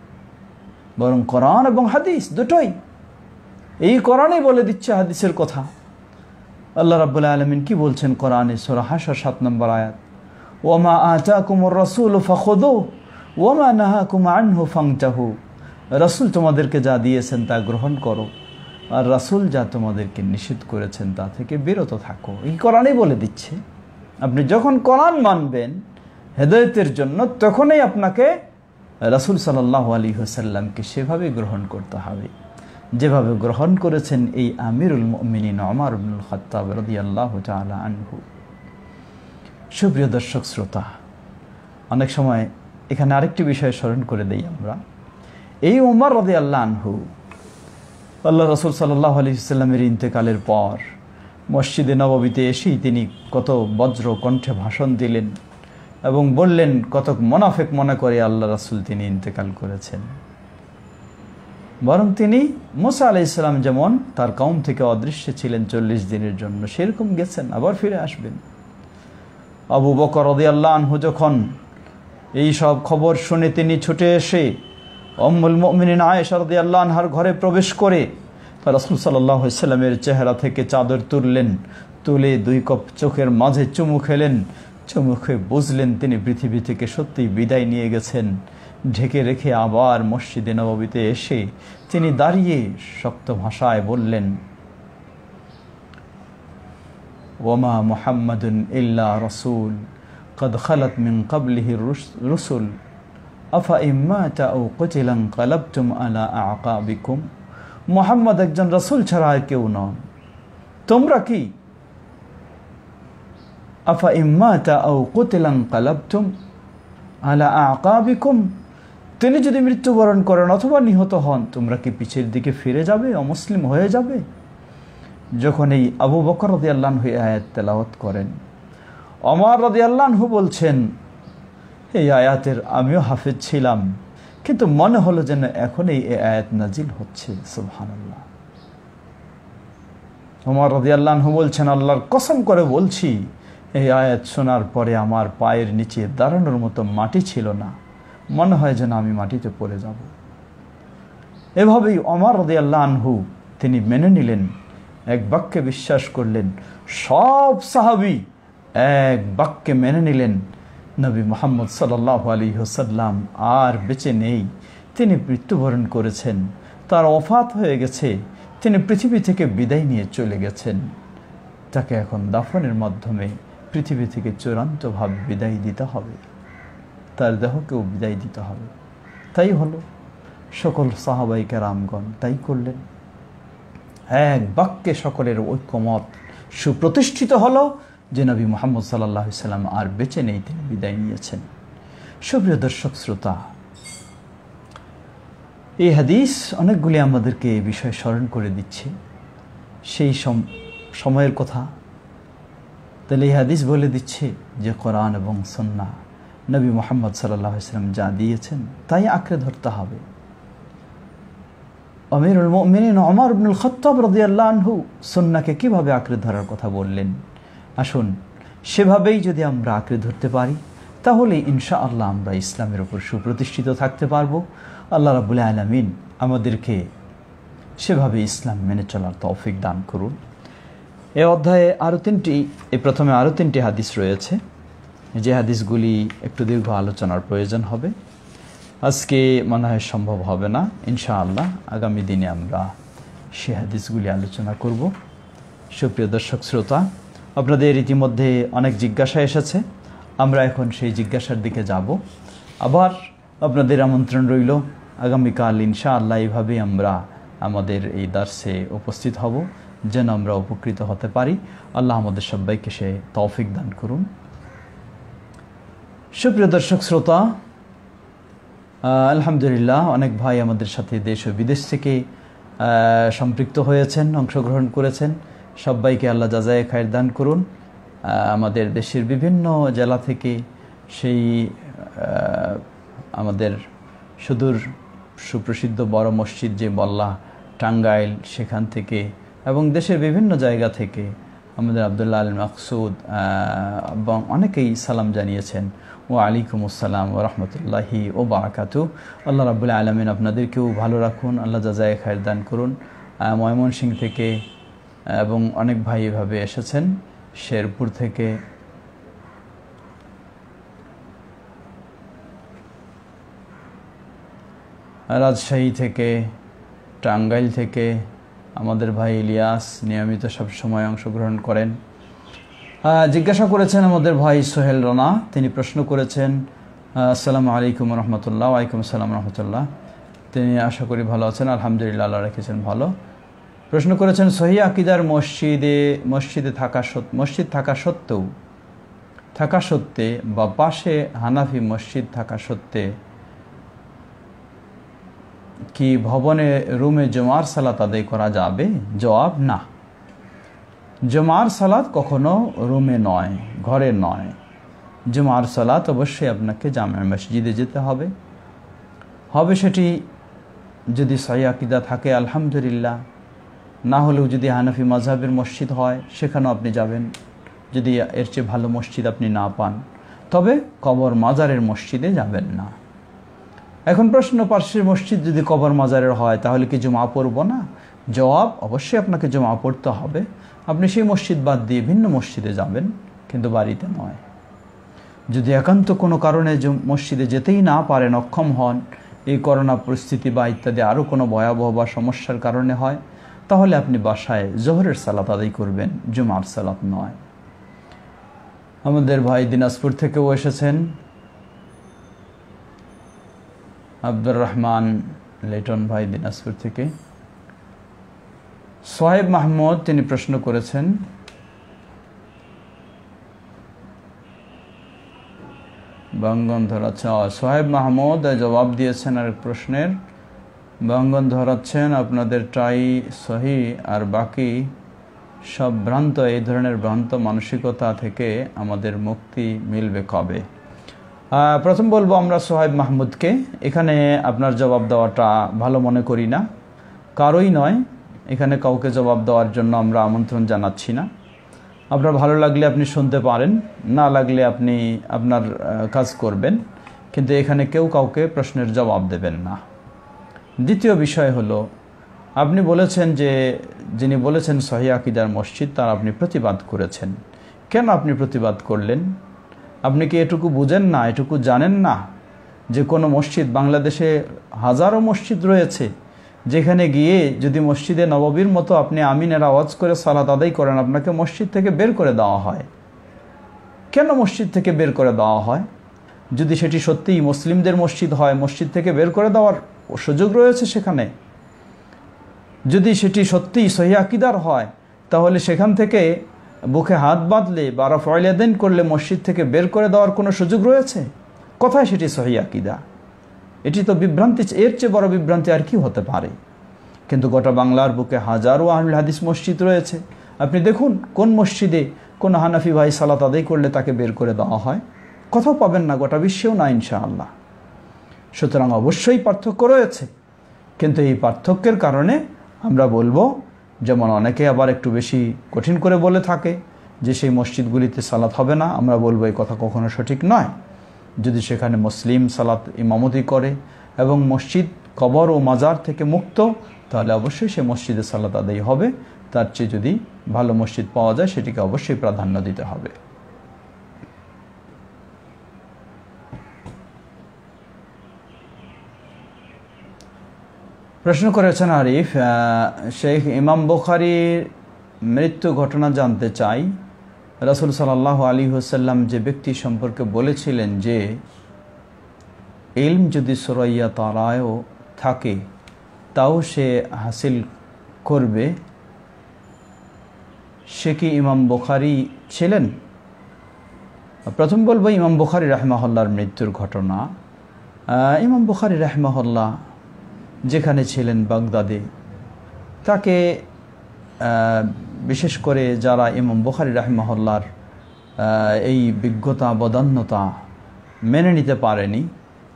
বরং কোরআন এবং হাদিস দুটোই। এই কোরআনে বলে দিচ্ছে হাদিসের কথা। আল্লাহ রাব্বুল আলামিন কি বলছেন কোরআনে? সূরা হাশর 7 নম্বর আয়াত, ওয়ামা আতাকুমুর রাসূলু ফাখুযুহু ওয়ামা নাহাকুম আনহু ফান্তাহু, রাসূল তোমাদেরকে যা দিয়েছেন তা গ্রহণ করো, আর রাসূল যা তোমাদেরকে নিষেধ করেছেন তা থেকে বিরত থাকো। এই কোরআনই বলে দিচ্ছে আপনি যখন কোরআন মানবেন হেদায়েতের জন্য, তখনই আপনাকে রাসূল সাল্লাল্লাহু আলাইহি ওয়াসাল্লামকে সেভাবে গ্রহণ করতে হবে যেভাবে গ্রহণ করেছেন এই আমিরুল মুমিনিন ওমর ইবনুল খাত্তাব রাদিয়াল্লাহু তাআলা আনহু। সুপ্রিয় দর্শক শ্রোতা, অনেক সময় এখানে আরেকটি বিষয় স্মরণ করে দেই আমরা। এই ওমর রাদিয়াল্লাহু আনহু আল্লাহ রাসূল সাল্লাল্লাহু আলাইহি ওয়াসাল্লামের ইন্তেকালের পর মসজিদে নববীতে এসেই তিনি কত বজ্র কণ্ঠে ভাষণ দিলেন এবং বললেন কত মুনাফিক মনে করে আল্লাহ রাসূল তিনি ইন্তেকাল করেছেন। বরং তিনি মুসা আলাইহিস সালাম যেমন তার কওম থেকে অদৃশ্য ছিলেন 40 দিনের জন্য, সেরকম গেছেন, আবার ফিরে আসবেন। আবু বকর রাদিয়াল্লাহু আনহু যখন এই সব খবর শুনে তিনি ছুটে এসে উম্মুল মুমিনিন আয়েশা রাদিয়াল্লাহু আনহার ঘরে প্রবেশ করে রাসূল সাল্লাল্লাহু আলাইহি ওয়াসাল্লামের চেহারা থেকে চাদর তুললেন, তুলে 2 কাপ চোখের মাঝে চুমু খেলেন। চুমু খেয়ে বুঝলেন তিনি পৃথিবী থেকে সত্যিই বিদায় নিয়ে গেছেন। ঢেকে রেখে আবার মসজিদে নববীতে এসে তিনি দাঁড়িয়ে শক্ত ভাষায় বললেন, ওয়ামা মুহাম্মাদুন ইল্লা রাসূল قد خلت من قبله الرسل أفإن مات أو قتل انقلبتم على أعقابكم। মুহাম্মদ একজন রাসূল ছাড়া আর কেউ নন, তোমরা কি أفإن مات أو قتل انقلبتم على أعقابكم, তিনি যদি মৃত্যুবরণ করেন অথবা নিহত হন তোমরা কি পিছের দিকে ফিরে যাবে, অমুসলিম হয়ে যাবে? যখন এই আবু বকর রাদিয়াল্লাহু আনহু আয়াত তেলাওয়াত করেন, ওমর রাদিয়াল্লাহু আনহু বলছেন এই আয়াতের আমিও হাফেজ ছিলাম, কিন্তু মনে হলো যেন এখন এই আয়াত নাজিল হচ্ছে। সুবহানাল্লাহ। ওমর রাদিয়াল্লাহু আনহু বলছেন, আল্লাহর কসম করে বলছি এই আয়াত শোনার পরে আমার পায়ের নিচে দাঁড়ানোর মতো মাটি ছিল না, মনে হয় যেন আমি মাটিতে পড়ে যাব। এভাবেই ওমর রাদিয়াল্লাহু আনহু তিনি মেনে নিলেন, এক বাক্যে বিশ্বাস করলেন। সব সাহাবী এক বাক্যে মেনে নিলেন নবী মুহাম্মদ সাল্লাল্লাহু আলাইহি ওয়াসাল্লাম আর বেঁচে নেই, তিনি মৃত্যুবরণ করেছেন, তার ওফাত হয়ে গেছে, তিনি পৃথিবী থেকে বিদায় নিয়ে চলে গেছেন। তাকে এখন দাফনের মাধ্যমে পৃথিবী থেকে চূড়ান্তভাবে বিদায় দিতে হবে, তার দেহকেও বিদায় দিতে হবে। তাই হলো, সকল সাহাবায়ে কেরামগণ তাই করলেন। এক বাক্যে সকলের ঐক্যমত সুপ্রতিষ্ঠিত হলো যে নবী মুহাম্মদ সাল্লাল্লাহু আলাইহি ওয়াসাল্লাম আর বেঁচে নেই, তিনি বিদায় নিয়েছেন। সুপ্রিয় দর্শক শ্রোতা, এই হাদিস অনেকগুলি আমাদেরকে এই বিষয় স্মরণ করে দিচ্ছে সেই সময়ের কথা। তাহলে এই হাদিস বলে দিচ্ছে যে কোরআন এবং সুন্নাহ নবী মুহাম্মদ সাল্লাল্লাহু আলাইহি ওয়াসাল্লাম যা দিয়েছেন তাই আঁকড়ে ধরতে হবে। আমিরুল মুমিনিন ওমর ইবনুল খাত্তাব রাদিয়াল্লাহু আনহু সুন্নাহকে কিভাবে আঁকড়ে ধরার কথা বললেন, আসুন সেভাবেই যদি আমরা আঁকড়ে ধরতে পারি তাহলে ইনশাআল্লাহ আমরা ইসলামের উপর সুপ্রতিষ্ঠিত থাকতে পারবো। আল্লাহ রাব্বুল আলামিন আমাদেরকে সেভাবে ইসলাম মেনে চলার তৌফিক দান করুন। এই অধ্যায়ে প্রথমে আরও তিনটি হাদিস রয়েছে, যে হাদিসগুলি একটু দীর্ঘ আলোচনার প্রয়োজন হবে। আজকে মনে হয় সম্ভব হবে না, ইনশাআল্লাহ আগামী দিনে আমরা সে হাদিসগুলি আলোচনা করব। সুপ্রিয় দর্শক শ্রোতা, আপনাদের ইতিমধ্যে অনেক জিজ্ঞাসা এসেছে, আমরা এখন সেই জিজ্ঞাসার দিকে যাব। আবার আপনাদের আমন্ত্রণ রইল, আগামীকাল ইনশাআল্লাহ এইভাবেই আমরা আমাদের এই দার্সে উপস্থিত হব, যেন আমরা উপকৃত হতে পারি। আল্লাহ আমাদের সবাইকে সে তৌফিক দান করুন। সুপ্রিয় দর্শক শ্রোতা, আলহামদুলিল্লাহ অনেক ভাই আমাদের সাথে দেশ ও বিদেশ থেকে সম্পৃক্ত হয়েছেন, অংশগ্রহণ করেছেন। সবাইকে আল্লাহ জাযায়ে খায়ের দান করুন। আমাদের দেশের বিভিন্ন জেলা থেকে, সেই আমাদের সুদূর সুপ্রসিদ্ধ বড় মসজিদ যে বল্লা টাঙ্গাইল, সেখান থেকে এবং দেশের বিভিন্ন জায়গা থেকে আমাদের আব্দুল্লাহ আল মাকসুদ এবং অনেকেই সালাম জানিয়েছেন। ওয়ালাইকুম আসসালাম ওয়া রাহমাতুল্লাহি ওয়া বারাকাতুহু। আল্লাহ রাব্বুল আলামিন আপনাদেরকেও ভালো রাখুন, আল্লাহ জাযায়ে খায়ের দান করুন। ময়মনসিংহ থেকে এবং অনেক ভাই এভাবে এসেছেন, শেরপুর থেকে, রাজশাহী থেকে, টাঙ্গাইল থেকে আমাদের ভাই ইলিয়াস নিয়মিত সব সময় অংশগ্রহণ করেন। জিজ্ঞাসা করেছেন আমাদের ভাই সোহেল রানা, তিনি প্রশ্ন করেছেন, আসসালামু আলাইকুম রহমতুল্লাহ। ওয়ালাইকুম আসসালাম রহমতুল্লাহ। তিনি আশা করি ভালো আছেন, আলহামদুলিল্লাহ, আল্লাহ রেখেছেন ভালো। প্রশ্ন করেছেন, সহিহ আকীদার মসজিদ থাকা সত্ত্বে বা পাশে হানাফি মসজিদ থাকা সত্ত্বে কি ভবনে রুমে জুমার সালাত আদায় করা যাবে? জবাব, না। জুমার সালাত কখনো রুমে নয়, ঘরে নয়। জুমার সালাত অবশ্যই আপনাকে জামে মসজিদে যেতে হবে। সেটি যদি সহিহ আকীদা থাকে আলহামদুলিল্লাহ, না হলেও যদি হানাফি মাযহাবের মসজিদ হয় সেখানেও আপনি যাবেন, যদি এর চেয়ে ভালো মসজিদ আপনি না পান। তবে কবর মাজারের মসজিদে যাবেন না। এখন প্রশ্ন, পার্শ্বের মসজিদ যদি কবর মাজারের হয় তাহলে কি জুমা পড়ব না? জবাব, অবশ্যই আপনাকে জুমা পড়তে হবে। আপনি সেই মসজিদ বাদ দিয়ে ভিন্ন মসজিদে যাবেন, কিন্তু বাড়িতে নয়। যদি একান্ত কোনো কারণে মসজিদে যেতেই না পারেন, অক্ষম হন, এই করোনা পরিস্থিতি বা ইত্যাদি আরও কোনো ভয়াবহ বা সমস্যার কারণে হয়, তাহলে আপনি বাসায় জোহরের সালাত আদায় করবেন, জুমার সালাত নয়। আমাদের ভাই দিনাজপুর থেকেও এসেছেন, আব্দুর রহমান লিটন ভাই দিনাজপুর থেকে। সোহেব মাহমুদ তিনি প্রশ্ন করেছেন, বাঙ্গন ধরাচ্ছে। সোহেব মাহমুদ জবাব দিয়েছেন আরেক প্রশ্নের, বাঙ্গন ধরাচ্ছেন আপনাদের টাই সহি আর বাকি সব ভ্রান্ত। এই ধরনের ভ্রান্ত মানসিকতা থেকে আমাদের মুক্তি মিলবে কবে? প্রথম বলবো আমরা সোহেব মাহমুদকে, এখানে আপনার জবাব দেওয়াটা ভালো মনে করি না, কারোই নয়। এখানে কাউকে জবাব দেওয়ার জন্য আমরা আমন্ত্রণ জানাচ্ছি না। আপনার ভালো লাগলে আপনি শুনতে পারেন, না লাগলে আপনি আপনার কাজ করবেন, কিন্তু এখানে কেউ কাউকে প্রশ্নের জবাব দেবেন না। দ্বিতীয় বিষয় হলো, আপনি বলেছেন যে যিনি বলেছেন সহিহ আকীদার মসজিদ, তার আপনি প্রতিবাদ করেছেন। কেন আপনি প্রতিবাদ করলেন? আপনি কি এটুকু বুঝেন না, এটুকু জানেন না যে কোনো মসজিদ, বাংলাদেশে হাজারো মসজিদ রয়েছে, যেখানে গিয়ে যদি মসজিদে নববীর মতো আপনি আমিনের আওয়াজ করে সালাত আদায় করেন, আপনাকে মসজিদ থেকে বের করে দেওয়া হয়। কেন মসজিদ থেকে বের করে দেওয়া হয়? যদি সেটি সত্যিই মুসলিমদের মসজিদ হয়, মসজিদ থেকে বের করে দেওয়ার সুযোগ রয়েছে সেখানে। যদি সেটি সত্যিই সহিহ আকীদার হয়, তাহলে সেখান থেকে বুকে হাত বাঁধলে বা রাফউল ইয়াদাইন করলে মসজিদ থেকে বের করে দেওয়ার কোনো সুযোগ রয়েছে? কোথায় সেটি সহিহ আকীদা? এটি তো বিভ্রান্তি, এর চেয়ে বড় বিভ্রান্তি আর কি হতে পারে? কিন্তু গোটা বাংলার বুকে হাজারো আহলুল হাদিস মসজিদ রয়েছে। আপনি দেখুন কোন মসজিদে কোন হানাফি ভাই সালাত আদায় করলে তাকে বের করে দেওয়া হয়? কোথাও পাবেন না, গোটা বিশ্বেও না ইনশাআল্লাহ। সুতরাং অবশ্যই পার্থক্য রয়েছে, কিন্তু এই পার্থক্যের কারণে আমরা বলবো, যেমন অনেকে আবার একটু বেশি কঠিন করে বলে থাকে যে সেই মসজিদগুলিতে সালাত হবে না, আমরা বলবো এই কথা কখনো সঠিক নয়। যদি সেখানে মুসলিম সালাত ইমামতি করে এবং মসজিদ কবর ও মাজার থেকে মুক্ত, তাহলে অবশ্যই সে মসজিদে সালাত আদায় হবে। তার চেয়ে যদি ভালো মসজিদ পাওয়া যায়, সেটিকে অবশ্যই প্রাধান্য দিতে হবে। প্রশ্ন করেছেন আরিফ, শেখ ইমাম বুখারীর মৃত্যু ঘটনা জানতে চাই। রাসূল সাল্লাল্লাহু আলাইহি ওয়াসাল্লাম যে ব্যক্তি সম্পর্কে বলেছিলেন যে ইলম যদি সুরাইয়া তারায়ও থাকে তাও সে হাসিল করবে, সে কি ইমাম বুখারী ছিলেন? প্রথম বলবো ইমাম বুখারী রাহিমাহুল্লাহর মৃত্যুর ঘটনা। ইমাম বুখারী রাহিমাহুল্লাহ যেখানে ছিলেন বাগদাদে, তাকে বিশেষ করে যারা ইমাম বুখারী রাহিমাহুল্লাহর এই বিজ্ঞতা বদান্যতা মেনে নিতে পারেনি,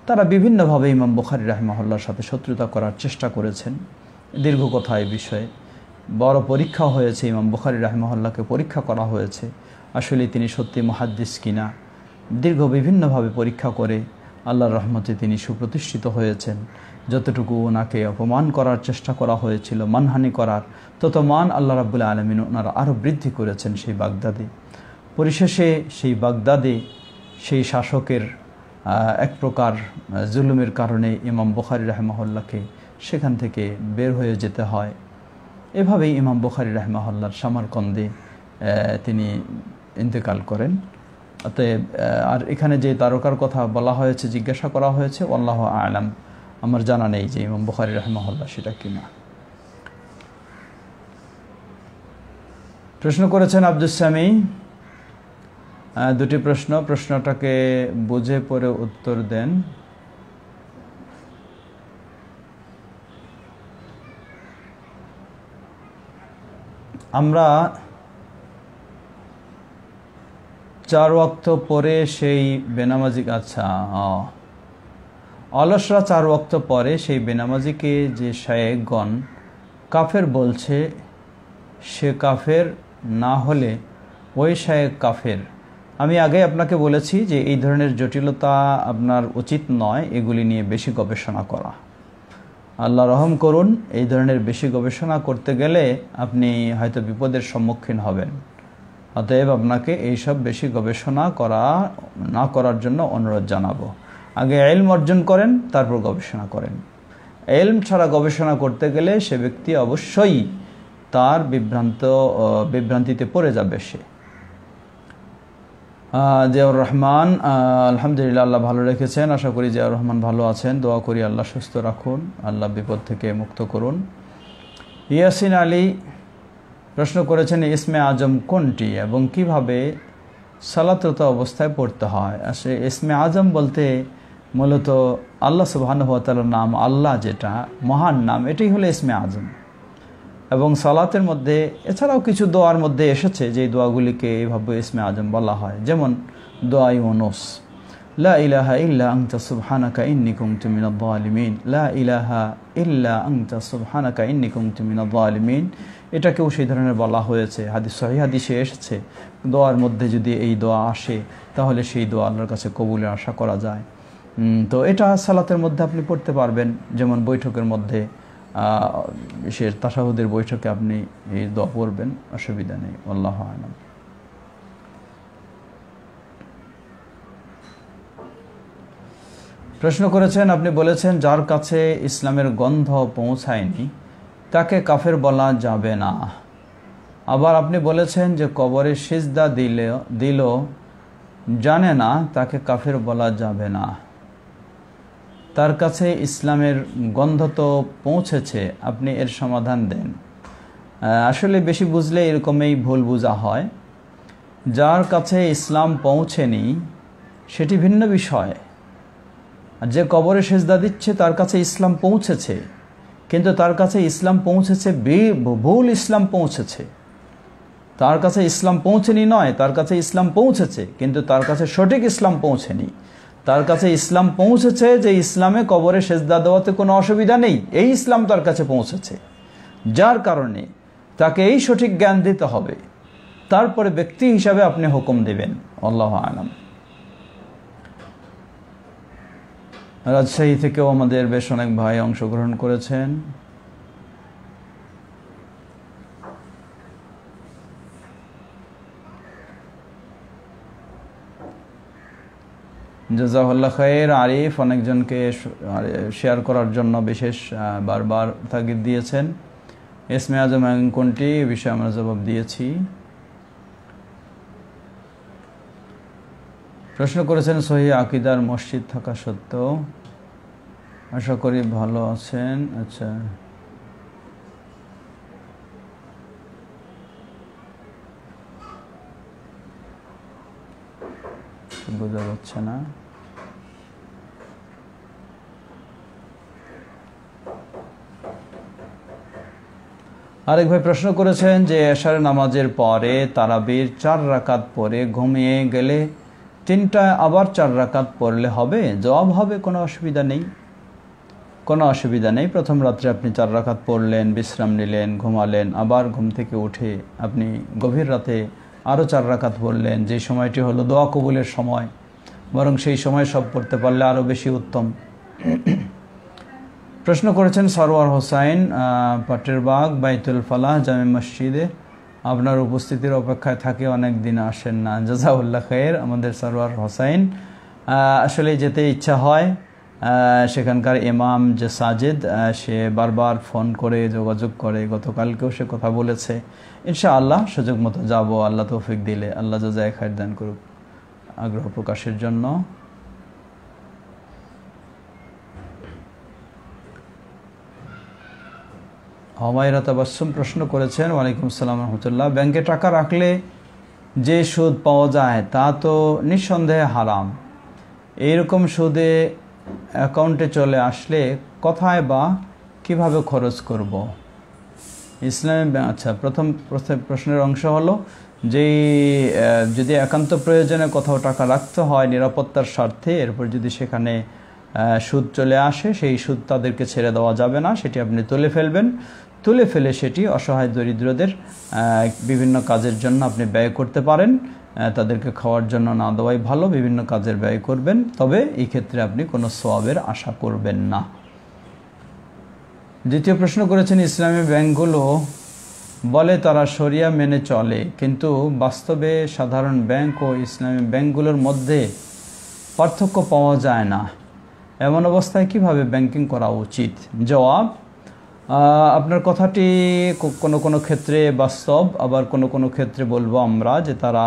তারা বিভিন্নভাবে ইমাম বুখারী রাহিমাহুল্লাহর সাথে শত্রুতা করার চেষ্টা করেছেন। দীর্ঘ কথা এই বিষয়ে, বড় পরীক্ষা হয়েছে, ইমাম বুখারী রাহিমাহুল্লাহকে পরীক্ষা করা হয়েছে আসলে তিনি সত্যি মুহাদ্দিস কিনা। দীর্ঘ বিভিন্নভাবে পরীক্ষা করে আল্লাহর রহমতে তিনি সুপ্রতিষ্ঠিত হয়েছেন। যতটুকু ওনাকে অপমান করার চেষ্টা করা হয়েছিল, মানহানি করার, তত মান আল্লাহ রাব্বুল আলামিন ওনারা আরও বৃদ্ধি করেছেন সেই বাগদাদে। পরিশেষে সেই বাগদাদে সেই শাসকের এক প্রকার জুলুমের কারণে ইমাম বুখারী রাহিমাহুল্লাহকে সেখান থেকে বের হয়ে যেতে হয়। এভাবেই ইমাম বুখারী রাহিমাহুল্লাহর সামারকন্দে তিনি ইন্তেকাল করেন। অতএব আর এখানে যে তারকার কথা বলা হয়েছে, জিজ্ঞাসা করা হয়েছে, আল্লাহু আ'লাম, আমার জানা নেই যে ইমাম বুখারী রাহিমাহুল্লাহ সেটা কিনা। প্রশ্ন করেছেন আব্দুস সামি, দুটি প্রশ্ন, প্রশ্নটাকে বুঝে পড়ে উত্তর দেন। আমরা 4 ওয়াক্ত পরে সেই বেনামাজি, আচ্ছা, অলসরা 4 ওয়াক্ত পরে সেই বেনামাজিকে যে শায়েখগণ কাফের বলছে, সে কাফের না হলে ওই শায়েখ কাফের। আমি আগে আপনাকে বলেছি যে এই ধরনের জটিলতা আপনার উচিত নয় এগুলি নিয়ে বেশি গবেষণা করা। আল্লাহ রহম করুন, এই ধরনের বেশি গবেষণা করতে গেলে আপনি হয়তো বিপদের সম্মুখীন হবেন। অতএব আপনাকে এইসব বেশি গবেষণা না করার জন্য অনুরোধ জানাবো। আগে ইলম অর্জন করেন, তারপর গবেষণা করেন। ইলম ছাড়া গবেষণা করতে গেলে সে ব্যক্তি অবশ্যই তার বিভ্রান্তিতে পড়ে যাবে সে। জিয়াউর রহমান, আলহামদুলিল্লাহ, আল্লাহ ভালো রেখেছেন। আশা করি জিয়াউর রহমান ভালো আছেন। দোয়া করি আল্লাহ সুস্থ রাখুন, আল্লাহ বিপদ থেকে মুক্ত করুন। ইয়াসিন আলী প্রশ্ন করেছেন, ইসমে আজম কোনটি এবং কিভাবে সালাতরত অবস্থায় পড়তে হয়? আসলে ইসমে আজম বলতে মূলত আল্লাহ সুবহানাহু ওয়া তাআলার নাম, আল্লাহ যেটা মহান নাম, এটাই হলো ইসমে আজম। এবং সালাতের মধ্যে এছাড়াও কিছু দোয়ার মধ্যে এসেছে যে দোয়াগুলিকে এইভাবে ইসমে আজম বলা হয়, যেমন দোয়া ইউনুস, লা ইলাহা ইল্লা আনতা সুবহানাকা ইন্নী কুনতু মিনাজ জালিমিন, লা ইলাহা ইল্লা আনতা সুবহানাকা ইন্নী কুনতু মিনাজ জালিমিন। এটাকেও সেই ধরনের বলা হয়েছে, সহিহ হাদিসে এসেছে। দোয়ার মধ্যে যদি এই দোয়া আসে তাহলে সেই দোয়া আল্লাহর কাছে কবুলের আশা করা যায়। তো এটা সালাতের মধ্যে আপনি পড়তে পারবেন, যেমন বৈঠকের মধ্যে বিশেষ তাশাহুদের বৈঠকে আপনি এই দোয়া পড়বেন, অসুবিধা নেই। আল্লাহু আ'লাম। প্রশ্ন করেছেন, আপনি বলেছেন যার কাছে ইসলামের গন্ধ পৌঁছায়নি তাকে কাফের বলা যাবে না। আবার আপনি বলেছেন যে কবরে সিজদা দিল জানে না তাকে কাফের বলা যাবে না। তার কাছে ইসলামের গন্ধ তো পৌঁছেছে, আপনি এর সমাধান দেন। আসলে বেশি বুঝলে এরকমই ভুল বোঝা হয়। যার কাছে ইসলাম পৌঁছেনি সেটি ভিন্ন বিষয়। আর যে কবরে সিজদা দিচ্ছে তার কাছে ইসলাম পৌঁছেছে, কিন্তু তার কাছে ইসলাম পৌঁছেছে ভুল ইসলাম পৌঁছেছে। তার কাছে ইসলাম পৌঁছেনি নয়, তার কাছে ইসলাম পৌঁছেছে, কিন্তু তার কাছে সঠিক ইসলাম পৌঁছেনি। তার কাছে ইসলাম পৌঁছেছে যে ইসলামে কবরে সিজদা দেওয়াতে কোনো অসুবিধা নেই, এই ইসলাম তার কাছে পৌঁছেছে। যার কারণে তাকে এই সঠিক জ্ঞান দিতে হবে, তারপরে ব্যক্তি হিসাবে আপনি হুকুম দেবেন। আল্লাহু আ'লাম। রাজশাহী থেকেও আমাদের বেশ অনেক ভাই অংশগ্রহণ করেছেন। জাযাকাল্লাহ খায়র। আরিফ অনেকজনকে শেয়ার করার জন্য বিশেষ বারবার তাগিদ দিয়েছেন। ইসমে আজম কোনটি, এ বিষয়ে আমরা জবাব দিয়েছি। প্রশ্ন করেছেন সহিহ আকীদার মসজিদ থাকা সত্ত্বেও, আশা করি ভালো আছেন। আচ্ছা, বোঝা যাচ্ছে না। আরেক ভাই প্রশ্ন করেছেন যে এশার নামাজের পরে তারাবির 4 রাকাত পরে ঘুমিয়ে গেলে 3টায় আবার 4 রাকাত পড়লে হবে? জবাব হবে, কোনো অসুবিধা নেই, কোনো অসুবিধা নেই। প্রথম রাত্রে আপনি 4 রাকাত পড়লেন, বিশ্রাম নিলেন, ঘুমালেন, আবার ঘুম থেকে উঠে আপনি গভীর রাতে আরও 4 রাকাত পড়লেন, যে সময়টি হলো দোয়া কবুলের সময়। বরং সেই সময় সব পড়তে পারলে আরও বেশি উত্তম। প্রশ্ন করেছেন সরওয়ার হোসাইন, পাটেরবাগ বাইতুল ফালাহ জামে মসজিদে আপনার উপস্থিতির অপেক্ষায় থাকে, অনেক দিন আসেন না। জাযাকাল্লাহ খায়র। আমাদের সরওয়ার হোসাইন আসলে যেতে ইচ্ছা হয়, সেখানকার ইমাম যে সাজেদ, সে বারবার ফোন করে যোগাযোগ করে, গতকালকেও সে কথা বলেছে। ইনশাআল্লাহ সুযোগ মতো যাব, আল্লাহ তৌফিক দিলে। আল্লাহ জাযায়ে খায়র দান করুক আগ্রহ প্রকাশের জন্য। হুমায়রা তাবাসসুম প্রশ্ন করেছেন, ওয়ালাইকুম আসসালাম রহমতুল্লাহ, ব্যাংকে টাকা রাখলে যে সুদ পাওয়া যায় তা তো নিঃসন্দেহে হারাম। এইরকম সুদে অ্যাকাউন্টে চলে আসলে কোথায় বা কিভাবে খরচ করব? ইসলামে, আচ্ছা, প্রথম প্রশ্নের অংশ হলো যেই যদি একান্ত প্রয়োজনে কোথাও টাকা রাখতে হয় নিরাপত্তার স্বার্থে, এরপর যদি সেখানে সুদ চলে আসে, সেই সুদ তাদেরকে ছেড়ে দেওয়া যাবে না, সেটি আপনি তুলে ফেলবেন। তুলে ফেলে সেটি অসহায় দরিদ্রদের বিভিন্ন কাজের জন্য আপনি ব্যয় করতে পারেন। তাদেরকে খাওয়ার জন্য না দেওয়াই ভালো, বিভিন্ন কাজের ব্যয় করবেন, তবে এই ক্ষেত্রে আপনি কোনো সওয়াবের আশা করবেন না। দ্বিতীয় প্রশ্ন করেছেন, ইসলামী ব্যাংকগুলো বলে তারা শরিয়া মেনে চলে, কিন্তু বাস্তবে সাধারণ ব্যাংক ও ইসলামী ব্যাংকগুলোর মধ্যে পার্থক্য পাওয়া যায় না। এমন অবস্থায় কিভাবে ব্যাংকিং করা উচিত? জবাব, আপনার কথাটি কোনো কোনো ক্ষেত্রে বাস্তব, আবার কোনো কোনো ক্ষেত্রে বলবো আমরা যে তারা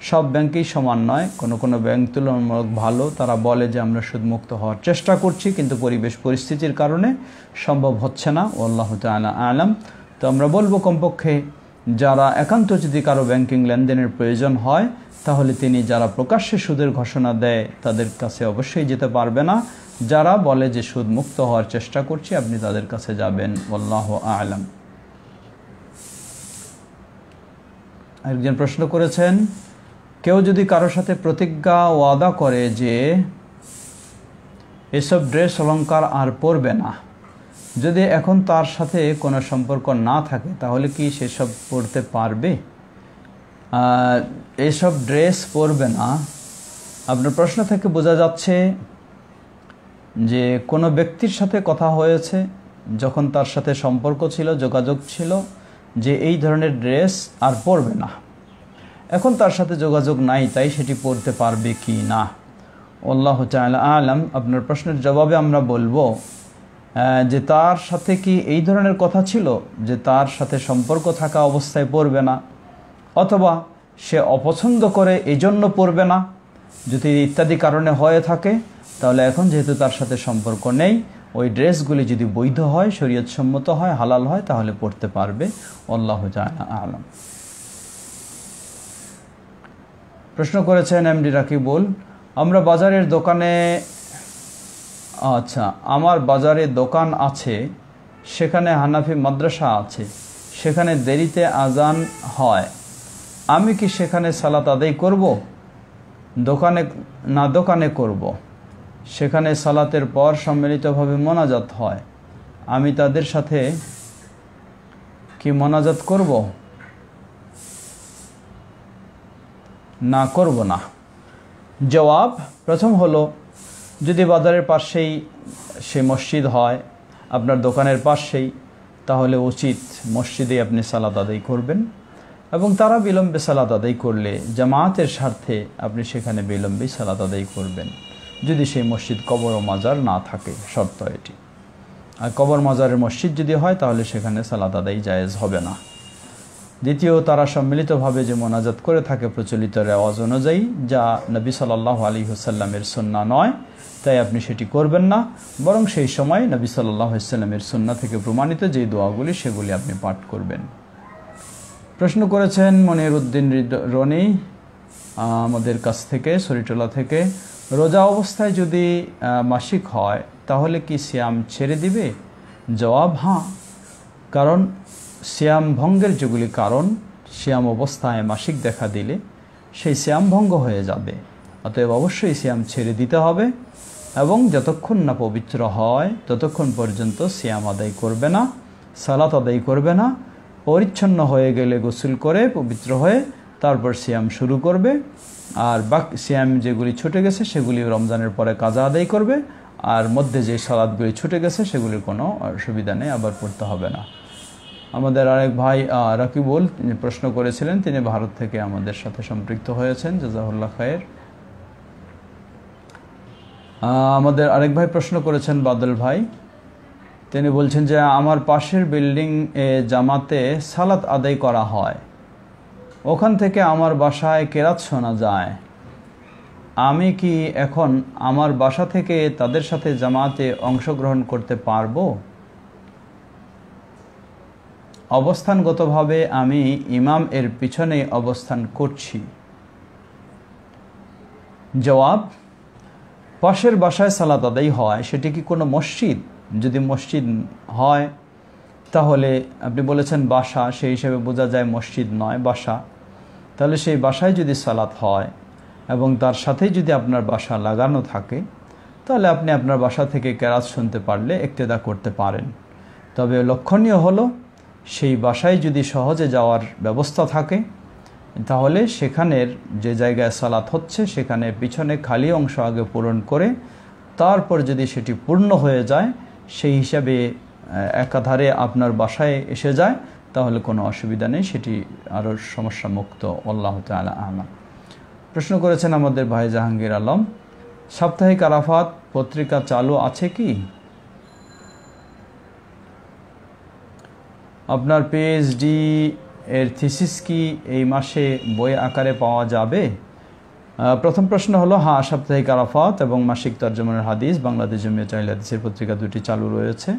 সব ব্যাংকেই সমান নয়। কোনো কোনো ব্যাংক তুলনামূলক ভালো, তারা বলে যে আমরা সুদমুক্ত হওয়ার চেষ্টা করছি, কিন্তু পরিবেশ পরিস্থিতির কারণে সম্ভব হচ্ছে না। আল্লাহু তাআলা আলাম। তো আমরা বলবো কমপক্ষে যারা একান্ত যদি কারো ব্যাংকিং লেনদেনের প্রয়োজন হয়, তাহলে তিনি যারা প্রকাশ্যে সুদের ঘোষণা দেয় তাদের কাছে অবশ্যই যেতে পারবে না। যারা বলে যে সুদ মুক্ত হওয়ার চেষ্টা করছি, আপনি তাদের কাছে যাবেন। আল্লাহু আ'লাম। একজন প্রশ্ন করেছেন, কেউ যদি কারোর সাথে প্রতিজ্ঞা ওয়াদা করে যে এসব ড্রেস অলংকার আর পরবে না, যদি এখন তার সাথে কোনো সম্পর্ক না থাকে, তাহলে কি সেসব পরতে পারবে? এসব ড্রেস পরবে না, আপনার প্রশ্ন থেকে বোঝা যাচ্ছে যে কোনো ব্যক্তির সাথে কথা হয়েছে, যখন তার সাথে সম্পর্ক ছিল, যোগাযোগ ছিল, যে এই ধরনের ড্রেস আর পরবে না। এখন তার সাথে যোগাযোগ নাই, তাই সেটি পরতে পারবে কি না। আল্লাহু তাআলা আ'লাম। আপনার প্রশ্নের জবাবে আমরা বলবো যে তার সাথে কি এই ধরনের কথা ছিল যে তার সাথে সম্পর্ক থাকা অবস্থায় পরবে না, অথবা সে অপছন্দ করে এই জন্য পরবে না। যদি ইত্যাদি কারণে হয়ে থাকে, তাহলে এখন যেহেতু তার সাথে সম্পর্ক নেই, ওই ড্রেসগুলি যদি বৈধ হয়, শরীয়তসম্মত হয়, হালাল হয়, তাহলে পরতে পারবে। আল্লাহু তাআলা আ'লাম। প্রশ্ন করেছেন এমডি রাকিবুল, আমরা বাজারের দোকানে আমার বাজারে দোকান আছে, সেখানে হানাফি মাদ্রাসা আছে, সেখানে দেরিতে আজান হয়, আমি কি সেখানে সালাত আদায় করব? দোকানে করব। সেখানে সালাতের পর সম্মিলিতভাবে মোনাজাত হয়, আমি তাদের সাথে কি মোনাজাত করব? না, করব না। জবাব, প্রথম হলো, যদি বাজারের পাশেই সে মসজিদ হয়, আপনার দোকানের পাশেই, তাহলে উচিত মসজিদে আপনি সালাত আদায় করবেন, এবং তারা বিলম্বে সালাত আদায় করলে জামায়াতের স্বার্থে আপনি সেখানে বিলম্বে সালাত আদায় করবেন, যদি সেই মসজিদ কবর ও মাজার না থাকে, শর্ত এটি। আর কবর মাজারের মসজিদ যদি হয়, তাহলে সেখানে সালাত আদায় জায়েজ হবে না। দ্বিতীয়, তারা সম্মিলিতভাবে যে মোনাজাত করে থাকে প্রচলিত রেওয়াজ অনুযায়ী, যা নবী সাল্লাল্লাহু আলাইহি ওয়াসাল্লামের সুন্নাহ নয়, তাই আপনি সেটি করবেন না, বরং সেই সময় নবী সাল্লাল্লাহু আলাইহি ওয়াসাল্লামের সুন্নাহ থেকে প্রমাণিত যে দোয়াগুলি, সেগুলি আপনি পাঠ করবেন। প্রশ্ন করেছেন মনির উদ্দিন রনি আমাদের কাছ থেকে, সরিটোলা থেকে, রোজা অবস্থায় যদি মাসিক হয়, তাহলে কি সিয়াম ছেড়ে দিবে? জবাব, হ্যাঁ, কারণ সিয়াম ভঙ্গের যেগুলি কারণ, সিয়াম অবস্থায় মাসিক দেখা দিলে সেই সিয়াম ভঙ্গ হয়ে যাবে। অতএব অবশ্যই সিয়াম ছেড়ে দিতে হবে, এবং যতক্ষণ না পবিত্র হয় ততক্ষণ পর্যন্ত সিয়াম আদায় করবে না, সালাত আদায় করবে না। পরিচ্ছন্ন হয়ে গেলে গোসল করে পবিত্র হয়ে তারপর সিয়াম শুরু করবে। আর বাকি সিয়াম যেগুলি ছুটে গেছে, সেগুলি রমজানের পরে কাজা আদায় করবে, আর মধ্যে যে সালাতগুলি ছুটে গেছে সেগুলির কোনো অসুবিধা নেই, আবার পড়তে হবে না। আমাদের আরেক ভাই রাকিবুল, তিনি প্রশ্ন করেছিলেন, তিনি ভারত থেকে আমাদের সাথে সম্পৃক্ত হয়েছেন, জাযাহুল্লাহ খায়ের। আমাদের আরেক ভাই প্রশ্ন করেছেন, বাদল ভাই, তিনি বলছেন যে আমার পাশের বিল্ডিং এ জামাতে সালাত আদায় করা হয়, ওখান থেকে আমার বাসায় কেরাত শোনা যায়, আমি কি এখন আমার বাসা থেকে তাদের সাথে জামাতে অংশগ্রহণ করতে পারবো? অবস্থানগতভাবে আমি ইমাম এর পিছনে অবস্থান করছি। জবাব, পাশের বাসায় সালাত আদায় হয়, সেটি কি কোনো মসজিদ? যদি মসজিদ হয়, তাহলে আপনি বলেছেন বাসা, সেই হিসেবে বোঝা যায় মসজিদ নয়, বাসা। তাহলে সেই বাসায় যদি সালাত হয় এবং তার সাথেই যদি আপনার বাসা লাগানো থাকে, তাহলে আপনি আপনার বাসা থেকে কেরাত শুনতে পারলে ইক্তেদা করতে পারেন। তবে লক্ষণীয় হলো সেই বাসায় যদি সহজে যাওয়ার ব্যবস্থা থাকে, তাহলে সেখানের যে জায়গায় সালাত হচ্ছে সেখানে পিছনে খালি অংশ আগে পূরণ করে তারপর যদি সেটি পূর্ণ হয়ে যায়, সেই হিসাবে একাধারে আপনার বাসায় এসে যায়, তাহলে কোনো অসুবিধা নেই, সেটি আরও সমস্যা মুক্ত। আল্লাহ তাআলা আ'লাম। প্রশ্ন করেছেন আমাদের ভাই জাহাঙ্গীর আলম, সাপ্তাহিক আরাফাত পত্রিকা চালু আছে কি? আপনার পিএইচডি এর থিসিস কি এই মাসে বই আকারে পাওয়া যাবে? প্রথম প্রশ্ন হলো, হ্যাঁ, সাপ্তাহিক আরাফাত এবং মাসিক তরজমানের হাদিস বাংলাদেশ জমিয়তুল হাদিসের পত্রিকা দুটি চালু রয়েছে।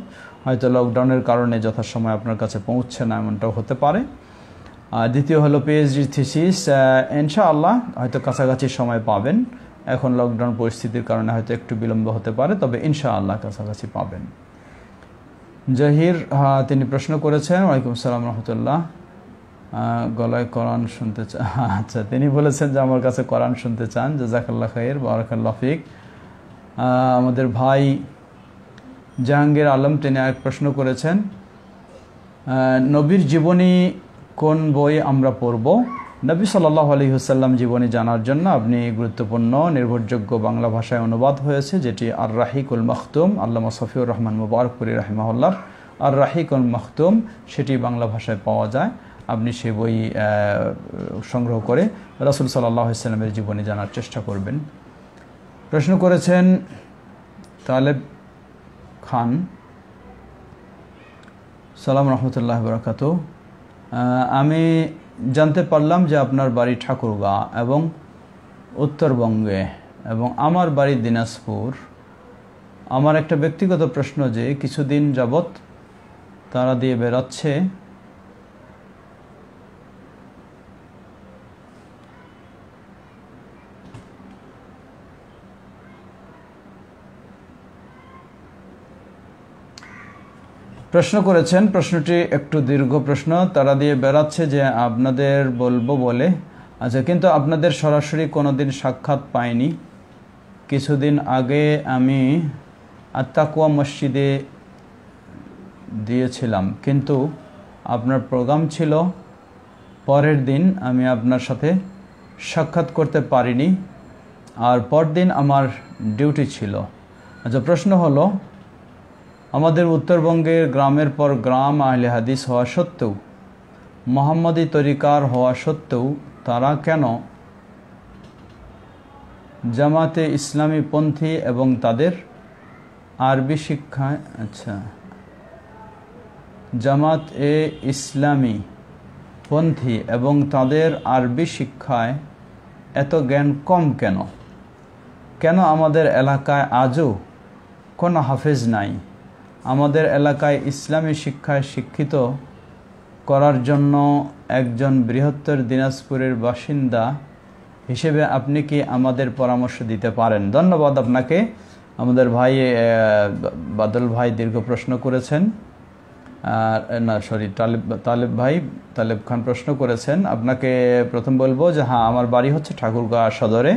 হয়তো লকডাউনের কারণে যথাসময়ে আপনার কাছে পৌঁছছে না, এমনটাও হতে পারে। দ্বিতীয় হলো পিএইচডি থিসিস, ইনশাআল্লাহ হয়তো কাছাকাছি সময় পাবেন। এখন লকডাউন পরিস্থিতির কারণে হয়তো একটু বিলম্ব হতে পারে, তবে ইনশাআল্লাহ কাছাকাছি পাবেন। জহির তিনি প্রশ্ন করেছেন, ওয়ালাইকুম আসসালাম রহমতুল্লাহ, গলায় কোরআন শুনতে চান। আচ্ছা, তিনি বলেছেন যে আমার কাছে কোরআন শুনতে চান। জাযাকাল্লাহ খাইর, বারাকাল্লাহ ফিক। আমাদের ভাই জাহাঙ্গীর আলম তিনি এক প্রশ্ন করেছেন, নবীর জীবনী কোন বই আমরা পড়ব? নবী সাল্লাল্লাহু আলাইহি ওয়াসাল্লাম জীবনী জানার জন্য আপনি গুরুত্বপূর্ণ নির্ভরযোগ্য বাংলা ভাষায় অনুবাদ হয়েছে, যেটি আর রাহিকুল মাখতুম, আল্লামা সফিউর রহমান মুবারকপুরি রাহিমাহুল্লাহ আর রাহিকুল মাখতুম, সেটি বাংলা ভাষায় পাওয়া যায়। আপনি সে বই সংগ্রহ করে রাসূল সাল্লাল্লাহু আলাইহি ওয়াসাল্লামের জীবনী জানার চেষ্টা করবেন। প্রশ্ন করেছেন তালেব খান, সালাম রহমতুল্লাহ বারাকাতুহু। আমি জানতে পারলাম যে আপনার বাড়ি ঠাকুরগাঁ এবং উত্তরবঙ্গে এবং আমার বাড়ি দিনাজপুর। আমার একটা ব্যক্তিগত প্রশ্ন যে কিছুদিন যাবৎ তারা দিয়ে বেরাচ্ছে, প্রশ্ন করেছেন, প্রশ্নটি একটু দীর্ঘ প্রশ্ন। তারা দিয়ে বেড়াচ্ছে যে আপনাদের বলবো বলে, আচ্ছা, কিন্তু আপনাদের সরাসরি কোনোদিন সাক্ষাৎ পাইনি। কিছুদিন আগে আমি আত্তাকুয়া মসজিদে দিয়েছিলাম, কিন্তু আপনার প্রোগ্রাম ছিল পরের দিন, আমি আপনার সাথে সাক্ষাৎ করতে পারিনি, আর পরদিন আমার ডিউটি ছিল। আচ্ছা, প্রশ্ন হলো, আমাদের উত্তরবঙ্গের গ্রামের পর গ্রাম আহলে হাদিস হওয়া সত্ত্বেও, মোহাম্মদী তরিকার হওয়া সত্ত্বেও তারা কেন জামাতে ইসলামী পন্থী এবং তাদের আরবি শিক্ষায় জামাত এ ইসলামী পন্থী এবং তাদের আরবি শিক্ষায় এত জ্ঞান কম কেন? কেন আমাদের এলাকায় আজও কোনো হাফেজ নাই? আমাদের এলাকায় ইসলামী শিক্ষায় শিক্ষিত করার জন্য একজন বৃহত্তর দিনাজপুরের বাসিন্দা হিসেবে আপনি কি আমাদের পরামর্শ দিতে পারেন? ধন্যবাদ আপনাকে। আমাদের ভাই বাদল ভাই দীর্ঘ প্রশ্ন করেছেন, তালেব খান প্রশ্ন করেছেন। আপনাকে প্রথম বলবো যে হ্যাঁ, আমার বাড়ি হচ্ছে ঠাকুরগাঁ সদরে।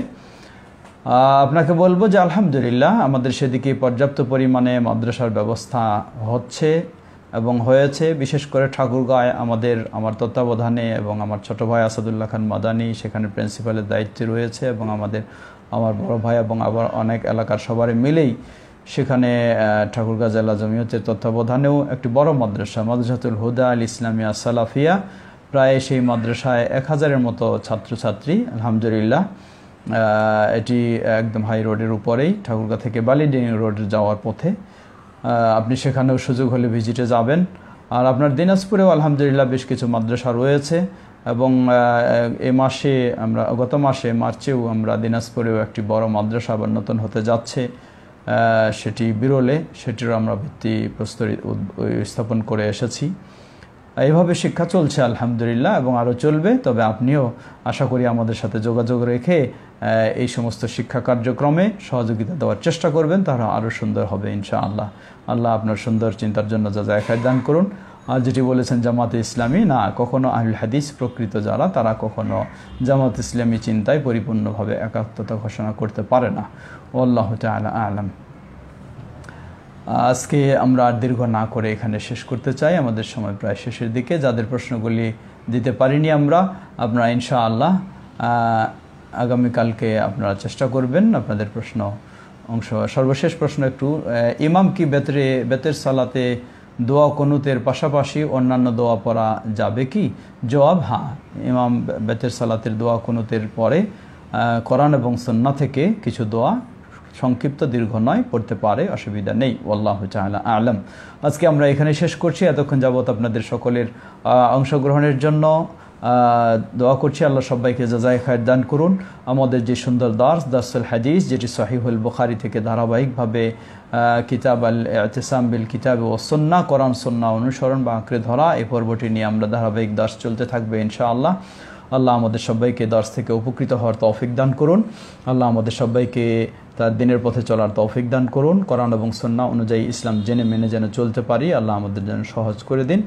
আপনাকে বলবো যে আলহামদুলিল্লাহ আমাদের সেদিকে পর্যাপ্ত পরিমাণে মাদ্রাসার ব্যবস্থা হচ্ছে এবং হয়েছে। বিশেষ করে ঠাকুরগাঁয় আমার তত্ত্বাবধানে এবং আমার ছোট ভাই আসাদুল্লাহ খান মাদানী সেখানে প্রিন্সিপালের দায়িত্বে রয়েছে, এবং আমার বড় ভাই এবং আবার অনেক এলাকার সবারই মিলেই সেখানে ঠাকুরগাঁ জেলা জমিয়তের তত্ত্বাবধানেও একটি বড় মাদ্রাসাতুল হুদা আল ইসলামিয়া সালাফিয়া, প্রায় সেই মাদ্রাসায় 1000-এর মতো ছাত্রছাত্রী। আলহামদুলিল্লাহ এটি একদম হাই রোডের উপরেই, ঠাকুরগাঁ থেকে বালিডেঙ্গি রোড যাওয়ার পথে। আপনি সেখানেও সুযোগ হলে ভিজিটে যাবেন। আর আপনার দিনাজপুরেও আলহামদুলিল্লাহ বেশ কিছু মাদ্রাসা রয়েছে, এবং গত মাসে মার্চেও আমরা দিনাজপুরেও একটি বড় মাদ্রাসা আবার নতুন হতে যাচ্ছে, সেটি বিরলে, সেটিরও আমরা ভিত্তি স্থাপন করে এসেছি। এইভাবে শিক্ষা চলছে আলহামদুলিল্লাহ, এবং আরও চলবে। তবে আপনিও আশা করি আমাদের সাথে যোগাযোগ রেখে এই সমস্ত শিক্ষা কার্যক্রমে সহযোগিতা দেওয়ার চেষ্টা করবেন, তারা আরও সুন্দর হবে ইনশাআল্লাহ। আল্লাহ আপনার সুন্দর চিন্তার জন্য জাযায়ে খায়র দান করুন। আর যেটি বলেছেন জামাতে ইসলামী, না, কখনো আহলুল হাদিস প্রকৃত যারা, তারা কখনো জামাত ইসলামী চিন্তায় পরিপূর্ণভাবে একাত্মতা ঘোষণা করতে পারে না। আল্লাহু তাআলা আ'লাম। আজকে আমরা আর দীর্ঘ না করে এখানে শেষ করতে চাই, আমাদের সময় প্রায় শেষের দিকে। যাদের প্রশ্নগুলি দিতে পারিনি আমরা, আপনারা ইনশাআল্লাহ আগামীকালকে আপনারা চেষ্টা করবেন আপনাদের প্রশ্ন অংশ। সর্বশেষ প্রশ্ন একটু, ইমাম কি বেতের সালাতে দোয়া কুনুতের পাশাপাশি অন্যান্য দোয়া পড়া যাবে কি? জবাব, হ্যাঁ, ইমাম বেতের সালাতের দোয়া কুনুতের পরে কোরআন এবং সুন্নাহ থেকে কিছু দোয়া, সংক্ষিপ্ত দীর্ঘ নয়, পড়তে পারে, অসুবিধা নেই। আল্লাহু তাআলা আ'লাম। আজকে আমরা এখানে শেষ করছি। এতক্ষণ যাবত আপনাদের সকলের অংশগ্রহণের জন্য দোয়া করছি। আল্লাহ সবাইকে জাযায়ে খায়ের দান করুন। আমাদের যে সুন্দর দারসুল হাদিস, যেটি সহিহুল বুখারী থেকে ধারাবাহিকভাবে কিতাব আল ইতিসাম বিল কিতাব ওয়াস সুন্নাহ, কোরআন সুন্নাহ অনুসরণ বা আঁকড়ে ধরা, এই পর্বটি নিয়ে আমরা ধারাবাহিক দার্স চলতে থাকবে ইনশাআল্লাহ। আল্লাহ আমাদের সবাইকে দার্স থেকে উপকৃত হওয়ার তৌফিক দান করুন। আল্লাহ আমাদের সবাইকে তার দিনের পথে চলার তৌফিক দান করুন। কোরআন এবং সুন্নাহ অনুযায়ী ইসলাম জেনে মেনে যেন চলতে পারি, আল্লাহ আমাদের যেন সহজ করে দিন।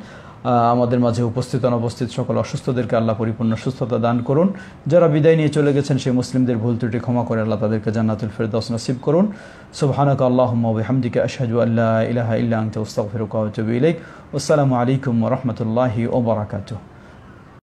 আমাদের মাঝে উপস্থিত অনুপস্থিত সকল অসুস্থদেরকে আল্লাহ পরিপূর্ণ সুস্থতা দান করুন। যারা বিদায় নিয়ে চলে গেছেন সেই মুসলিমদের ভুল ত্রুটি ক্ষমা করে আল্লাহ তাদেরকে জান্নাতুল ফেরদাউস নসিব করুন। সুবহানাকা আল্লাহুম্মা ওয়া বিহামদিকা আশহাদু আল্লা ইলাহা ইল্লা আনতা আস্তাগফিরুকা ওয়া আতুবু ইলাইক। আসসালামু আলাইকুম ওয়া রাহমাতুল্লাহি ওয়া বারাকাতুহু।